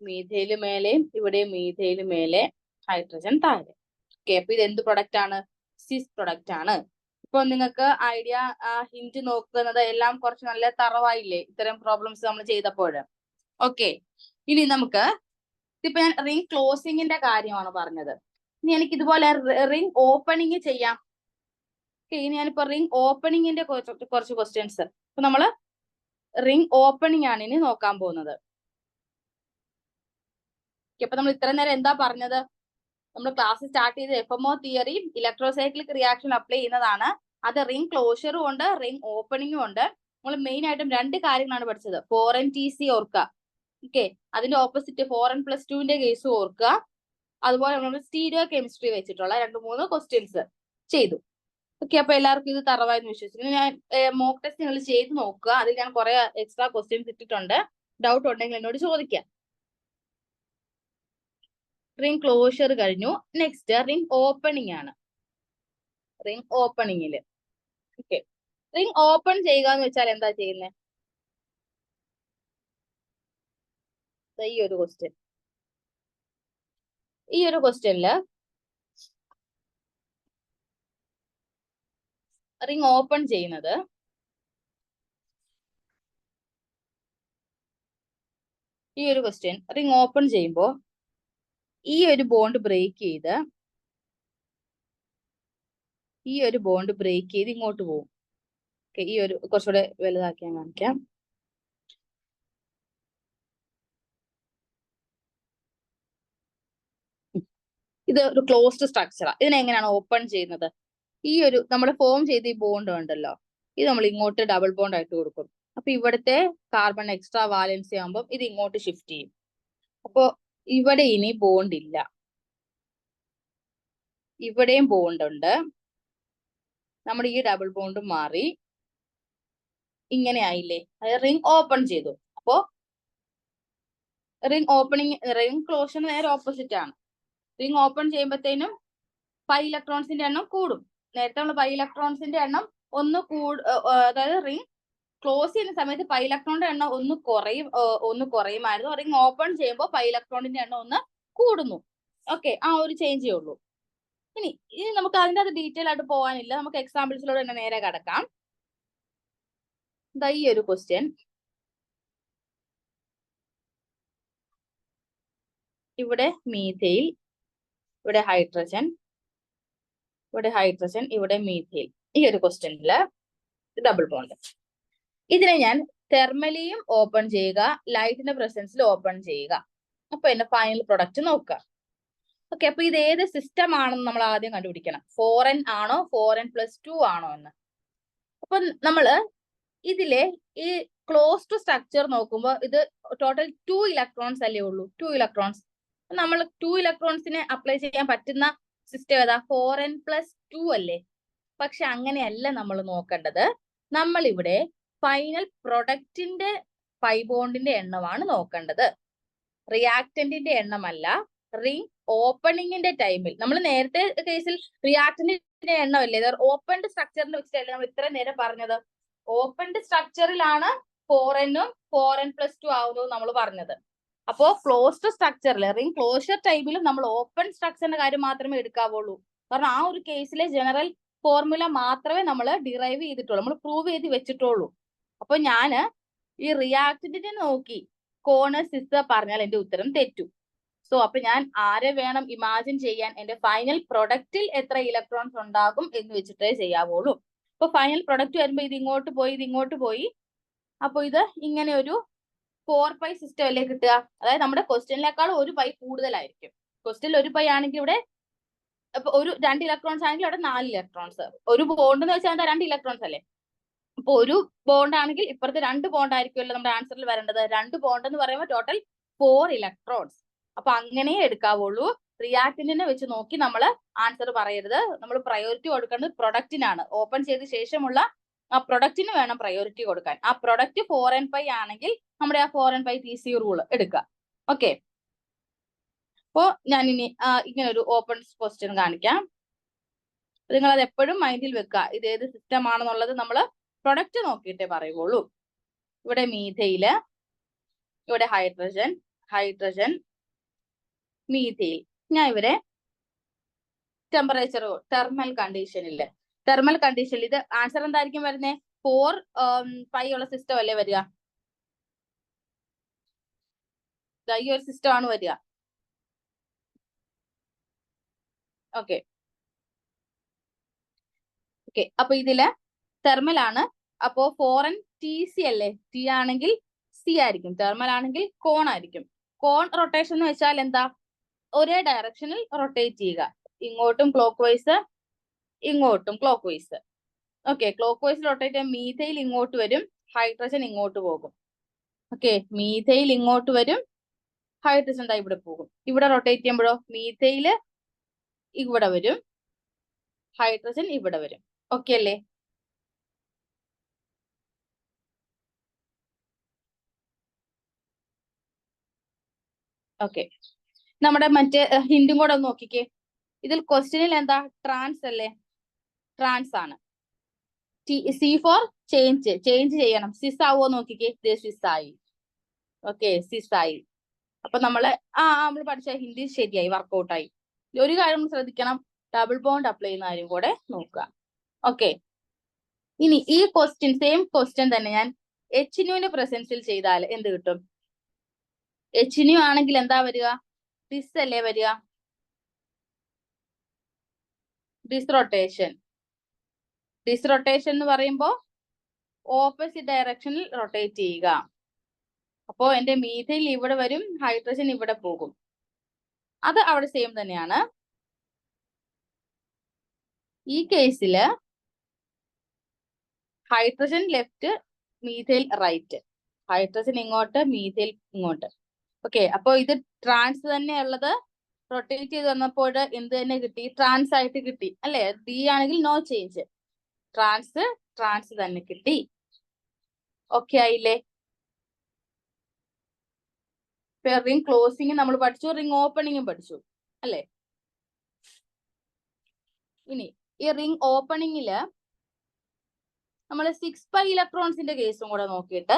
A: മീഥൈല് മേലെയും ഇവിടെ മീഥൈല് മേലെ ഹൈഡ്രജൻ താഴെ. ഓക്കെ, അപ്പൊ ഇത് എന്ത് പ്രൊഡക്റ്റ് ആണ്? സിസ് പ്രൊഡക്റ്റ് ആണ്. ഇപ്പൊ നിങ്ങൾക്ക് ഐഡിയ ഹിന്റ് നോക്കുന്നത് എല്ലാം കുറച്ച് നല്ല തറവായില്ലേ ഇത്തരം പ്രോബ്ലംസ് നമ്മൾ ചെയ്തപ്പോൾ? ഓക്കെ, ഇനി നമുക്ക് ഇതിപ്പോ ഞാൻ റിംഗ് ക്ലോസിങ്ങിന്റെ കാര്യമാണ് പറഞ്ഞത്. ഇനി എനിക്ക് ഇതുപോലെ റിംഗ് ഓപ്പണിങ് ചെയ്യാം. ഇനി ഞാനിപ്പോ റിംഗ് ഓപ്പണിങ്ങിന്റെ കുറച്ച് ക്വസ്റ്റ്യൻസ്. അപ്പൊ നമ്മള് റിംഗ് ഓപ്പണിംഗ് ആണ് ഇനി നോക്കാൻ പോകുന്നത്. അപ്പൊ നമ്മൾ ഇത്ര നേരം എന്താ പറഞ്ഞത്? നമ്മൾ ക്ലാസ് സ്റ്റാർട്ട് ചെയ്ത് FMO തിയറിയും ഇലക്ട്രോസൈക്ലിക് റിയാക്ഷൻ അപ്ലൈ ചെയ്യുന്നതാണ്. അത് റിംഗ് ക്ലോഷറും ഉണ്ട്, റിംഗ് ഓപ്പണിങ്ങും ഉണ്ട്. നമ്മൾ മെയിൻ ആയിട്ടും രണ്ട് കാര്യങ്ങളാണ് പഠിച്ചത്. 4NTC ഓർക്കുക. ഓക്കെ, അതിന്റെ ഓപ്പോസിറ്റ് 4n+2ന്റെ കേസ് ഓർക്കുക. അതുപോലെ നമ്മൾ സ്റ്റീരിയോ കെമിസ്ട്രി വെച്ചിട്ടുള്ള 2-3 ക്വസ്റ്റ്യൻസ് ചെയ്തു. ഓക്കെ, അപ്പൊ എല്ലാവർക്കും ഇത് തറവായെന്ന് വിശ്വസിക്കുന്നു. ഞാൻ മോക്ക് ടെസ്റ്റ് നിങ്ങൾ ചെയ്ത് നോക്കുക. അതിൽ ഞാൻ കുറെ എക്സ്ട്രാ ക്വസ്റ്റ്യൻസ് ഇട്ടിട്ടുണ്ട്. ഡൗട്ട് ഉണ്ടെങ്കിൽ എന്നോട് ചോദിക്കാം. റിംഗ് ക്ലോഷർ കഴിഞ്ഞു. നെക്സ്റ്റ് റിംഗ് ഓപ്പണിംഗ് ആണ്. റിംഗ് ഓപ്പണിംഗില് ഓക്കെ, റിംഗ് ഓപ്പൺ ചെയ്യുക എന്ന് വെച്ചാൽ എന്താ ചെയ്യുന്നത്? ഈ ഒരു ക്വസ്റ്റ്യനില് റിംഗ് ഓപ്പൺ ചെയ്യുന്നത് ഈ ഒരു ക്വസ്റ്റ്യൻ റിംഗ് ഓപ്പൺ ചെയ്യുമ്പോൾ ഈ ഒരു ബോണ്ട് ബ്രേക്ക് ചെയ്ത് ഇങ്ങോട്ട് പോകും. ഓക്കെ, ഈ ഒരു കുറച്ചുകൂടെ വലുതാക്കി ഞാൻ കാണിക്കാം. ഇത് ഒരു ക്ലോസ്ഡ് സ്ട്രക്ചറാണ്. ഇതിനെങ്ങനെയാണ് ഓപ്പൺ ചെയ്യുന്നത്? ഈ ഒരു നമ്മൾ ഫോം ചെയ്ത ഈ ബോണ്ട് ഉണ്ടല്ലോ, ഇത് നമ്മൾ ഇങ്ങോട്ട് ഡബിൾ ബോണ്ട് ആയിട്ട് കൊടുക്കും. അപ്പൊ ഇവിടുത്തെ കാർബൺ എക്സ്ട്രാ വാലൻസി ആകുമ്പോൾ ഇത് ഇങ്ങോട്ട് ഷിഫ്റ്റ് ചെയ്യും. അപ്പോ ഇവിടെ ഇനി ബോണ്ട് ഇല്ല, ഇവിടെയും ബോണ്ട് ഉണ്ട്. നമ്മൾ ഈ ഡബിൾ ബോണ്ട് മാറി ഇങ്ങനെ ആയില്ലേ? അതായത് റിംഗ് ഓപ്പൺ ചെയ്തു. അപ്പോ റിംഗ് ക്ലോഷർ നേരെ ഓപ്പോസിറ്റ് ആണ്. റിംഗ് ഓപ്പൺ ചെയ്യുമ്പോഴത്തേനും പൈ ഇലക്ട്രോൺസിന്റെ എണ്ണം കൂടും. നേരത്തെ നമ്മൾ പൈ ഇലക്ട്രോൺസിന്റെ എണ്ണം അതായത് റിംഗ് ക്ലോസ് ചെയ്യുന്ന സമയത്ത് പൈ ഇലക്ട്രോണിന്റെ എണ്ണം ഒന്ന് കുറയുമായിരുന്നു. റിംഗ് ഓപ്പൺ ചെയ്യുമ്പോൾ പൈ ഇലക്ട്രോണിന്റെ എണ്ണം ഒന്ന് കൂടുന്നു. ഓക്കെ, ആ ഒരു ചേഞ്ചേ ഉള്ളൂ. ഇനി നമുക്ക് അതിൻ്റെ അത് ഡീറ്റെയിൽ ആയിട്ട് പോകാനില്ല. നമുക്ക് എക്സാമ്പിൾസിലൂടെ തന്നെ നേരെ കടക്കാം. ഈ ഒരു ക്വസ്റ്റ്യൻ, ഇവിടെ മീഥൈൽ, ഇവിടെ ഹൈഡ്രജൻ, ഇവിടെ മീഥൈൽ. ഈ ഒരു ക്വസ്റ്റ്യനില് ഡബിൾ ബോണ്ട്. ഇതിനെ ഞാൻ തെർമലിയും ഓപ്പൺ ചെയ്യുക, ലൈറ്റിന്റെ പ്രസൻസിൽ ഓപ്പൺ ചെയ്യുക. അപ്പൊ എന്റെ ഫൈനൽ പ്രൊഡക്റ്റ് നോക്കുക. ഓക്കെ, അപ്പൊ ഇത് ഏത് സിസ്റ്റം ആണെന്ന് നമ്മൾ ആദ്യം കണ്ടുപിടിക്കണം. 4n ആണോ 4n+2 ആണോ എന്ന്. അപ്പൊ നമ്മള് ഇതിലെ ഈ ക്ലോസ്ഡ് സ്ട്രക്ചർ നോക്കുമ്പോൾ ഇത് ടോട്ടൽ 2 ഇലക്ട്രോൺസ് അല്ലേ ഉള്ളൂ. 2 ഇലക്ട്രോൺസ്. നമ്മൾ 2 ഇലക്ട്രോൺസിനെ അപ്ലൈ ചെയ്യാൻ പറ്റുന്ന സിസ്റ്റം ഏതാ? 4n+2 അല്ലേ? പക്ഷെ അങ്ങനെയല്ല നമ്മൾ നോക്കേണ്ടത്. നമ്മൾ ഇവിടെ ഫൈനൽ പ്രൊഡക്റ്റിന്റെ പൈ ബോണ്ടിന്റെ എണ്ണമാണ് നോക്കേണ്ടത്, റിയാക്ടന്റിന്റെ എണ്ണമല്ല. റിംഗ് ഓപ്പണിങ്ങിന്റെ ടൈമിൽ നമ്മൾ നേരത്തെ കേസിൽ റിയാക്ടന്റിന്റെ എണ്ണമല്ലേ, ഓപ്പൺഡ് സ്ട്രക്ചറിൽ വെച്ചിട്ടല്ലേ നമ്മൾ ഇത്രയും നേരം പറഞ്ഞത്. ഓപ്പൺഡ് സ്ട്രക്ചറിലാണ് 4n-ഉം 4n+2 ആവുന്നതും നമ്മൾ പറഞ്ഞത്. അപ്പോ ക്ലോസ്ഡ് സ്ട്രക്ചറിൽ റിംഗ് ക്ലോഷർ ടൈമിലും നമ്മൾ ഓപ്പൺ സ്ട്രക്ചറിന്റെ കാര്യം മാത്രമേ എടുക്കാവുള്ളൂ. കാരണം ആ ഒരു കേസിലെ ജനറൽ ഫോർമുല മാത്രമേ നമ്മൾ ഡിറൈവ് ചെയ്തിട്ടുള്ളൂ, നമ്മൾ പ്രൂവ് ചെയ്ത് വെച്ചിട്ടുള്ളൂ. അപ്പൊ ഞാന് ഈ റിയാക്ടന്റിനെ നോക്കി കോണ് സിസ് പറഞ്ഞാൽ എന്റെ ഉത്തരം തെറ്റും. സോ അപ്പൊ ഞാൻ ആരെ വേണം ഇമാജിൻ ചെയ്യാൻ? എന്റെ ഫൈനൽ പ്രൊഡക്റ്റിൽ എത്ര ഇലക്ട്രോൺസ് ഉണ്ടാകും എന്ന് വെച്ചിട്ടേ ചെയ്യാവുള്ളൂ. ഇപ്പൊ ഫൈനൽ പ്രൊഡക്റ്റ് വരുമ്പോ ഇത് ഇങ്ങോട്ട് പോയി. അപ്പൊ ഇത് ഇങ്ങനെ ഒരു 4π സിസ്റ്റം അല്ലേ കിട്ടുക? അതായത് നമ്മുടെ ക്വസ്റ്റ്യനിനേക്കാൾ ഒരു പൈ കൂടുതലായിരിക്കും. ക്വസ്റ്റ്യനിൽ ഒരു പൈ ആണെങ്കിൽ ഇവിടെ ഒരു 2 ഇലക്ട്രോൺസ് ആണെങ്കിൽ അവിടെ 4 ഇലക്ട്രോൺസ്. ഒരു ബോണ്ട് എന്ന് വെച്ചാൽ എന്താ? 2 ഇലക്ട്രോൺസ് അല്ലേ? അപ്പൊ ഒരു ബോണ്ട് ആണെങ്കിൽ ഇപ്പുറത്ത് 2 ബോണ്ട് ആയിരിക്കുമല്ലോ നമ്മുടെ ആൻസറിൽ വരേണ്ടത്. 2 ബോണ്ട് എന്ന് പറയുമ്പോൾ ടോട്ടൽ 4 ഇലക്ട്രോൺസ്. അപ്പൊ അങ്ങനെ എടുക്കാവുള്ളൂ. റിയാക്ടന്റിനെ വെച്ച് നോക്കി നമ്മൾ ആൻസർ പറയരുത്. നമ്മൾ പ്രയോറിറ്റി കൊടുക്കേണ്ടത് പ്രൊഡക്റ്റിനാണ്. ഓപ്പൺ ചെയ്ത ശേഷമുള്ള ആ പ്രൊഡക്റ്റിന് വേണം പ്രയോറിറ്റി കൊടുക്കാൻ. ആ പ്രൊഡക്റ്റ് 4n π ആണെങ്കിൽ നമ്മുടെ ആ 4n π TC റൂൾ എടുക്കുക. ഓക്കെ, അപ്പോ ഞാൻ ഇനി ഇങ്ങനെ ഒരു ഓപ്പൺ ക്വസ്റ്റ്യൻ കാണിക്കാം. നിങ്ങൾ അത് എപ്പോഴും മൈൻഡിൽ വെക്കുക. ഇത് ഏത് സിസ്റ്റം ആണെന്നുള്ളത് നമ്മൾ പ്രൊഡക്റ്റ് നോക്കിയിട്ടേ പറയുള്ളൂ. ഇവിടെ മീഥൈല്, ഇവിടെ ഹൈഡ്രജൻ, ഹൈഡ്രജൻ, മീഥൈൽ. ഞാൻ ഇവരെ ടെമ്പറേച്ചർ തെർമൽ കണ്ടീഷനിൽ ഇത് ആൻസർ എന്തായിരിക്കും വരുന്നത്? 4π ഉള്ള സിസ്റ്റം അല്ലേ വരിക? ഈ ഒരു സിസ്റ്റം ആണ് വരിക. ഓക്കെ, അപ്പൊ ഇതില് തെർമൽ ആണ്. അപ്പോ 4n TC അല്ലേ? ടി ആണെങ്കിൽ സി ആയിരിക്കും. തെർമൽ ആണെങ്കിൽ കോൺ ആയിരിക്കും. കോൺ റൊട്ടേഷൻ എന്ന് വെച്ചാൽ എന്താ? ഒരേ ഡയറക്ഷനിൽ റൊട്ടേറ്റ് ചെയ്യുക. ഇങ്ങോട്ടും ക്ലോക്ക് വൈസ്, ഇങ്ങോട്ടും clock vice. Okay, clock vice rotate ചെയ്യാൻ മീഥൈൽ ഇങ്ങോട്ട് വരും, ഹൈഡ്രജൻ ഇങ്ങോട്ട് പോകും. ഓക്കെ, മീഥൈൽ ഇങ്ങോട്ട് വരും, ഹൈഡ്രജൻ ദാ ഇവിടെ പോകും. ഇവിടെ റൊട്ടേറ്റ് ചെയ്യുമ്പോഴോ മീഥൈല് ഇവിടെ വരും, ഹൈഡ്രജൻ ഇവിടെ വരും. ഓക്കെ അല്ലേ? ഓക്കെ, നമ്മുടെ മറ്റേ ഹിന്റും കൂടെ ഒന്ന് നോക്കിക്കേ. ഇതിൽ ക്വസ്റ്റ്യനിൽ എന്താ? ട്രാൻസ് അല്ലേ? ട്രാൻസ് ആണ്. സി ഫോർ ചേഞ്ച് ചെയ്യണം. സിസ് ആവോ നോക്കിക്കേ. സിസ് ആയി. ഓക്കെ, സിസ് ആയി. അപ്പൊ നമ്മള് നമ്മൾ പഠിച്ച ഹിന്ദി ശരിയായി, വർക്കൗട്ടായി. ഒരു കാര്യം ശ്രദ്ധിക്കണം, ഡബിൾ ബോണ്ട് അപ്ലൈ ചെയ്യുന്ന കാര്യം കൂടെ നോക്കുക. ഓക്കെ, ഇനി ഈ ക്വസ്റ്റ്യൻ, സെയിം ക്വസ്റ്റ്യൻ തന്നെ ഞാൻ HNUവിന്റെ പ്രസൻസിൽ ചെയ്താൽ എന്ത് കിട്ടും? HNU ആണെങ്കിൽ എന്താ വരിക? ഡിസ് അല്ലേ വരിക? ഡിസ്റൊട്ടേഷൻ. ഡിസ്റൊട്ടേഷൻ എന്ന് പറയുമ്പോൾ ഓപ്പോസിറ്റ് ഡയറക്ഷനിൽ റൊട്ടേറ്റ് ചെയ്യുക. അപ്പോ എന്റെ മീഥൈൽ ഇവിടെ വരും, ഹൈഡ്രജൻ ഇവിടെ പോകും. അത് അവിടെ സെയിം തന്നെയാണ്. ഈ കേസില് hydrogen left, methyl right. Hydrogen ഇങ്ങോട്ട്, മീഥൈൽ ഇങ്ങോട്ട്. ഓക്കെ, അപ്പൊ ഇത് ട്രാൻസ് തന്നെയുള്ളത് റൊട്ടേറ്റ് ചെയ്ത് വന്നപ്പോൾ എന്ത് തന്നെ കിട്ടി? ട്രാൻസ് ആയിട്ട് കിട്ടി അല്ലെ? ഡി ആണെങ്കിൽ നോ ചേഞ്ച്. ട്രാൻസ് തന്നെ കിട്ടി. ഓക്കെ ആയില്ലേ? റിംഗ് ക്ലോസിംഗ് നമ്മൾ പഠിച്ചു, റിംഗ് ഓപ്പണിംഗും പഠിച്ചു അല്ലെ? ഇനി ഈ റിംഗ് ഓപ്പണിംഗില് നമ്മൾ 6π ഇലക്ട്രോൺസിന്റെ കേസും കൂടെ നോക്കിയിട്ട്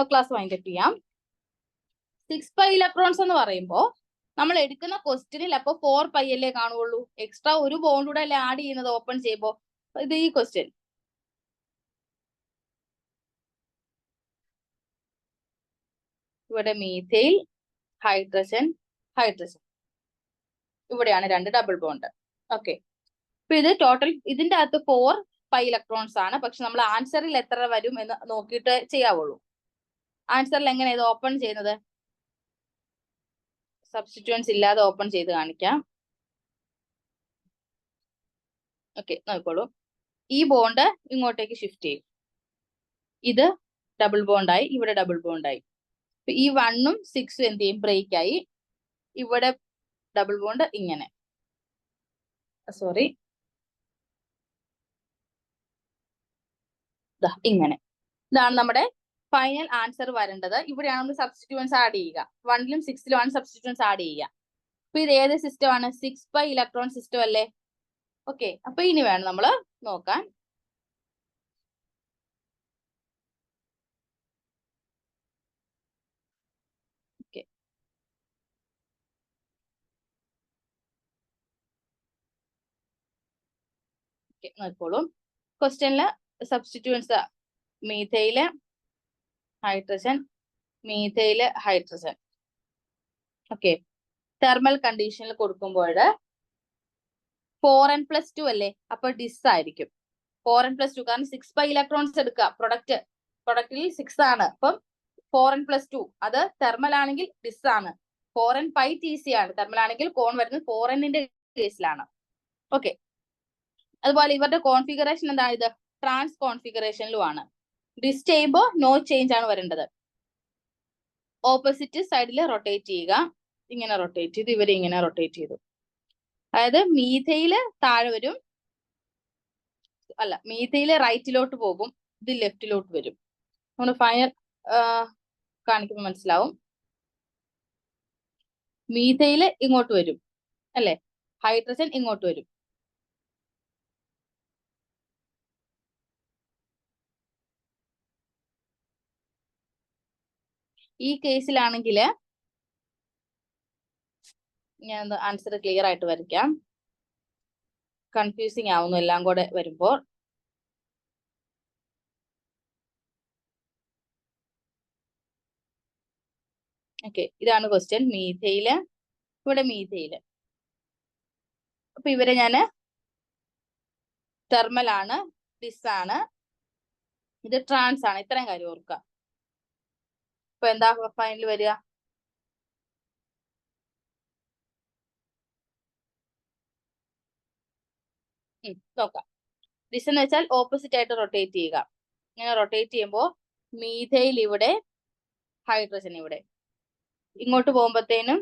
A: ക്ലാസ് വൈൻഡപ്പ് ചെയ്യാം. 6π ഇലക്ട്രോൺസ് എന്ന് പറയുമ്പോൾ നമ്മൾ എടുക്കുന്ന ക്വസ്റ്റ്യനിൽ അപ്പൊ 4π അല്ലേ കാണുള്ളൂ. എക്സ്ട്രാ ഒരു ബോണ്ട് കൂടെ അല്ലേ ആഡ് ചെയ്യുന്നത് ഓപ്പൺ ചെയ്യുമ്പോൾ. ഇത് ഈ ക്വസ്റ്റ്യൻ ഇവിടെ മീഥൈൽ, ഹൈഡ്രജൻ, ഹൈഡ്രജൻ. ഇവിടെയാണ് 2 ഡബിൾ ബോണ്ട്. ഓക്കെ, അപ്പൊ ഇത് ടോട്ടൽ ഇതിന്റെ അകത്ത് 4π ഇലക്ട്രോൺസ് ആണ്. പക്ഷെ നമ്മൾ ആൻസറിൽ എത്ര വരും എന്ന് നോക്കിയിട്ട് ചെയ്യാവുള്ളൂ. ആൻസറിൽ എങ്ങനെ ഇത് ഓപ്പൺ ചെയ്യുന്നത്? സബ്സ്റ്റിറ്റ്യൂവൻസ് ഇല്ലാതെ ഓപ്പൺ ചെയ്ത് കാണിക്കാം. ഓക്കെ, നോക്കോളൂ. ഈ ബോണ്ട് ഇങ്ങോട്ടേക്ക് ഷിഫ്റ്റ് ചെയ്യും. ഇത് ഡബിൾ ബോണ്ടായി, ഇവിടെ ഡബിൾ ബോണ്ടായി. ഈ 1ഉം 6ഉം എന്ത് ചെയ്യും? ബ്രേക്ക് ആയി. ഇവിടെ ഡബിൾ ബോണ്ട് ഇങ്ങനെ, സോറി, ഇങ്ങനെ. ഇതാണ് നമ്മുടെ ഫൈനൽ ആൻസർ വരേണ്ടത്. ഇവിടെയാണ് നമ്മൾ സബ്സ്റ്റിറ്റ്യൂവൻസ് ആഡ് ചെയ്യുക. 1ലും 6ലും ആണ് സബ്സ്റ്റിറ്റ്യൂവൻസ് ആഡ് ചെയ്യുക. അപ്പൊ ഇത് ഏത് സിസ്റ്റം ആണ്? 6π ഇലക്ട്രോൺ സിസ്റ്റം അല്ലേ? ഓക്കെ, അപ്പൊ ഇനി വേണം നമ്മൾ നോക്കാൻ. നോക്കോളൂ. ക്വസ്റ്റ്യനില് substituents methyl, hydrogen, methyl, hydrogen. Okay, thermal കണ്ടീഷനിൽ കൊടുക്കുമ്പോൾ 4n+2 അല്ലേ? അപ്പൊ ഡിസ് ആയിരിക്കും 4n+2. കാരണം 6π ഇലക്ട്രോൺസ് എടുക്കുക. പ്രൊഡക്റ്റിൽ 6 ആണ്. അപ്പം 4n+2 അത് തെർമൽ ആണെങ്കിൽ ഡിസ് ആണ്. 4n π TC ആണ്. തെർമൽ ആണെങ്കിൽ കോൺ വരുന്നത് 4nന്റെ കേസിലാണ്. ഓക്കെ, അതുപോലെ ഇവരുടെ കോൺഫിഗറേഷൻ എന്താണ്? ഇത് ട്രാൻസ് കോൺഫിഗറേഷനിലും ആണ്. ഡിസ് ചെയ്യുമ്പോൾ നോ ചേഞ്ച് ആണ് വരേണ്ടത്. ഓപ്പോസിറ്റ് സൈഡിൽ റൊട്ടേറ്റ് ചെയ്യുക. ഇങ്ങനെ റൊട്ടേറ്റ് ചെയ്തു, ഇവരെ ഇങ്ങനെ റൊട്ടേറ്റ് ചെയ്തു. അതായത് മീഥൈല് താഴെ വരും, അല്ല മീഥൈല് റൈറ്റിലോട്ട് പോകും, ഇത് ലെഫ്റ്റിലോട്ട് വരും. നമ്മൾ ഫൈനൽ കാണിക്കുമ്പോൾ മനസ്സിലാവും. മീഥൈല് ഇങ്ങോട്ട് വരും അല്ലെ, ഹൈഡ്രജൻ ഇങ്ങോട്ട് വരും. ഈ കേസിലാണെങ്കിൽ ഞാൻ ആൻസർ ക്ലിയർ ആയിട്ട് വരയ്ക്കാം, കൺഫ്യൂസിങ് ആവുന്നു എല്ലാം കൂടെ വരുമ്പോൾ. ഓക്കെ, ഇതാണ് ക്വസ്റ്റ്യൻ. മീഥൈല്, ഇവിടെ മീഥൈല്. അപ്പൊ ഇവരെ ഞാന് തെർമൽ ആണ്, ഡിസ് ആണ്, ഇത് ട്രാൻസ് ആണ്. ഇത്രയും കാര്യം ഓർക്കുക. അപ്പൊ എന്താ ഫൈനൽ വരിക? നോക്കാം. ഡിസ് എന്ന് വെച്ചാൽ ഓപ്പോസിറ്റ് ആയിട്ട് റൊട്ടേറ്റ് ചെയ്യുക. ഇങ്ങനെ റൊട്ടേറ്റ് ചെയ്യുമ്പോൾ മീഥൈൽ ഇവിടെ, ഹൈഡ്രജൻ ഇവിടെ. ഇങ്ങോട്ട് പോകുമ്പോഴത്തേനും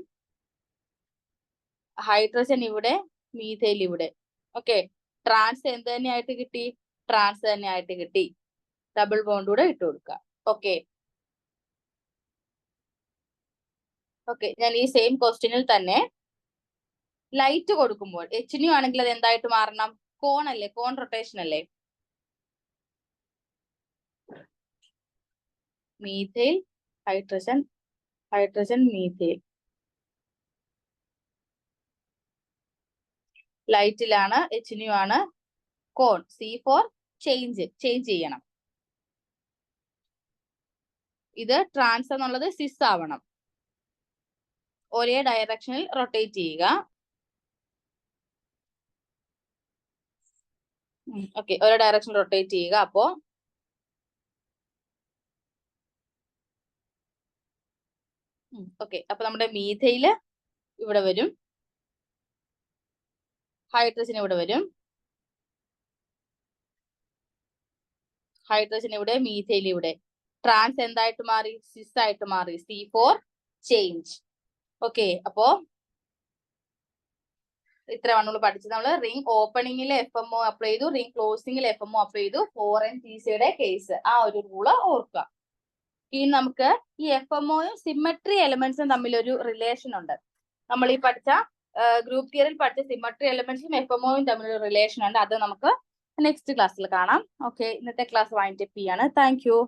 A: ഹൈഡ്രജൻ ഇവിടെ, മീഥൈൽ ഇവിടെ. ഓക്കെ, ട്രാൻസ് എന്ത് തന്നെയായിട്ട് കിട്ടി? ട്രാൻസ് തന്നെ ആയിട്ട് കിട്ടി. ഡബിൾ ബോണ്ട് കൂടെ ഇട്ട് കൊടുക്കുക. ഓക്കെ ഓക്കെ, ഞാൻ ഈ സെയിം ക്വസ്റ്റ്യനിൽ തന്നെ ലൈറ്റ് കൊടുക്കുമ്പോൾ HNU ആണെങ്കിൽ അത് എന്തായിട്ട് മാറണം? കോൺ അല്ലേ, കോൺ റൊട്ടേഷൻ അല്ലേ. Methyl, hydrogen, hydrogen, methyl. ലൈറ്റിലാണ് HNU ആണ്, കോൺ. C4 ചേഞ്ച് ചെയ്യണം. ഇത് ട്രാൻസ് എന്നുള്ളത് സിസ് ആവണം. ഒരേ ഡയറക്ഷനിൽ റൊട്ടേറ്റ് ചെയ്യുക. ഓക്കെ, ഒരേ ഡയറക്ഷനിൽ റൊട്ടേറ്റ് ചെയ്യുക. അപ്പോ ഓക്കെ, അപ്പൊ നമ്മുടെ മീഥൈല് ഇവിടെ വരും, ഹൈഡ്രജൻ ഇവിടെ വരും, ഹൈഡ്രജൻ ഇവിടെ, മീഥൈൽ ഇവിടെ. ട്രാൻസ് എന്തായിട്ട് മാറി? സിസ് ആയിട്ട് മാറി. C4 change. ഓക്കെ, അപ്പോ ഇത്രയാണ് നമ്മൾ പഠിച്ചത്. നമ്മൾ റിംഗ് ഓപ്പണിംഗിൽ FMO അപ്ലൈ ചെയ്തു, റിംഗ് ക്ലോസിംഗിൽ FMO അപ്ലൈ ചെയ്തു. 4n/Tcയുടെ കേസ് ആ ഒരു റൂള് ഓർക്കുക. ഇനി നമുക്ക് ഈ FMOയും സിമ്മട്രി എലമെന്റ്സും തമ്മിൽ ഒരു റിലേഷൻ ഉണ്ട്. നമ്മൾ ഈ പഠിച്ച ഗ്രൂപ്പ് തിയറിയിൽ പഠിച്ച സിമ്മട്രി എലമെന്റ്സും FMOയും തമ്മിലൊരു റിലേഷൻ ഉണ്ട്. അത് നമുക്ക് നെക്സ്റ്റ് ക്ലാസ്സിൽ കാണാം. ഓക്കെ, ഇന്നത്തെ ക്ലാസ് വൈൻഡപ്പ് ചെയ്യാണ്. Thank you.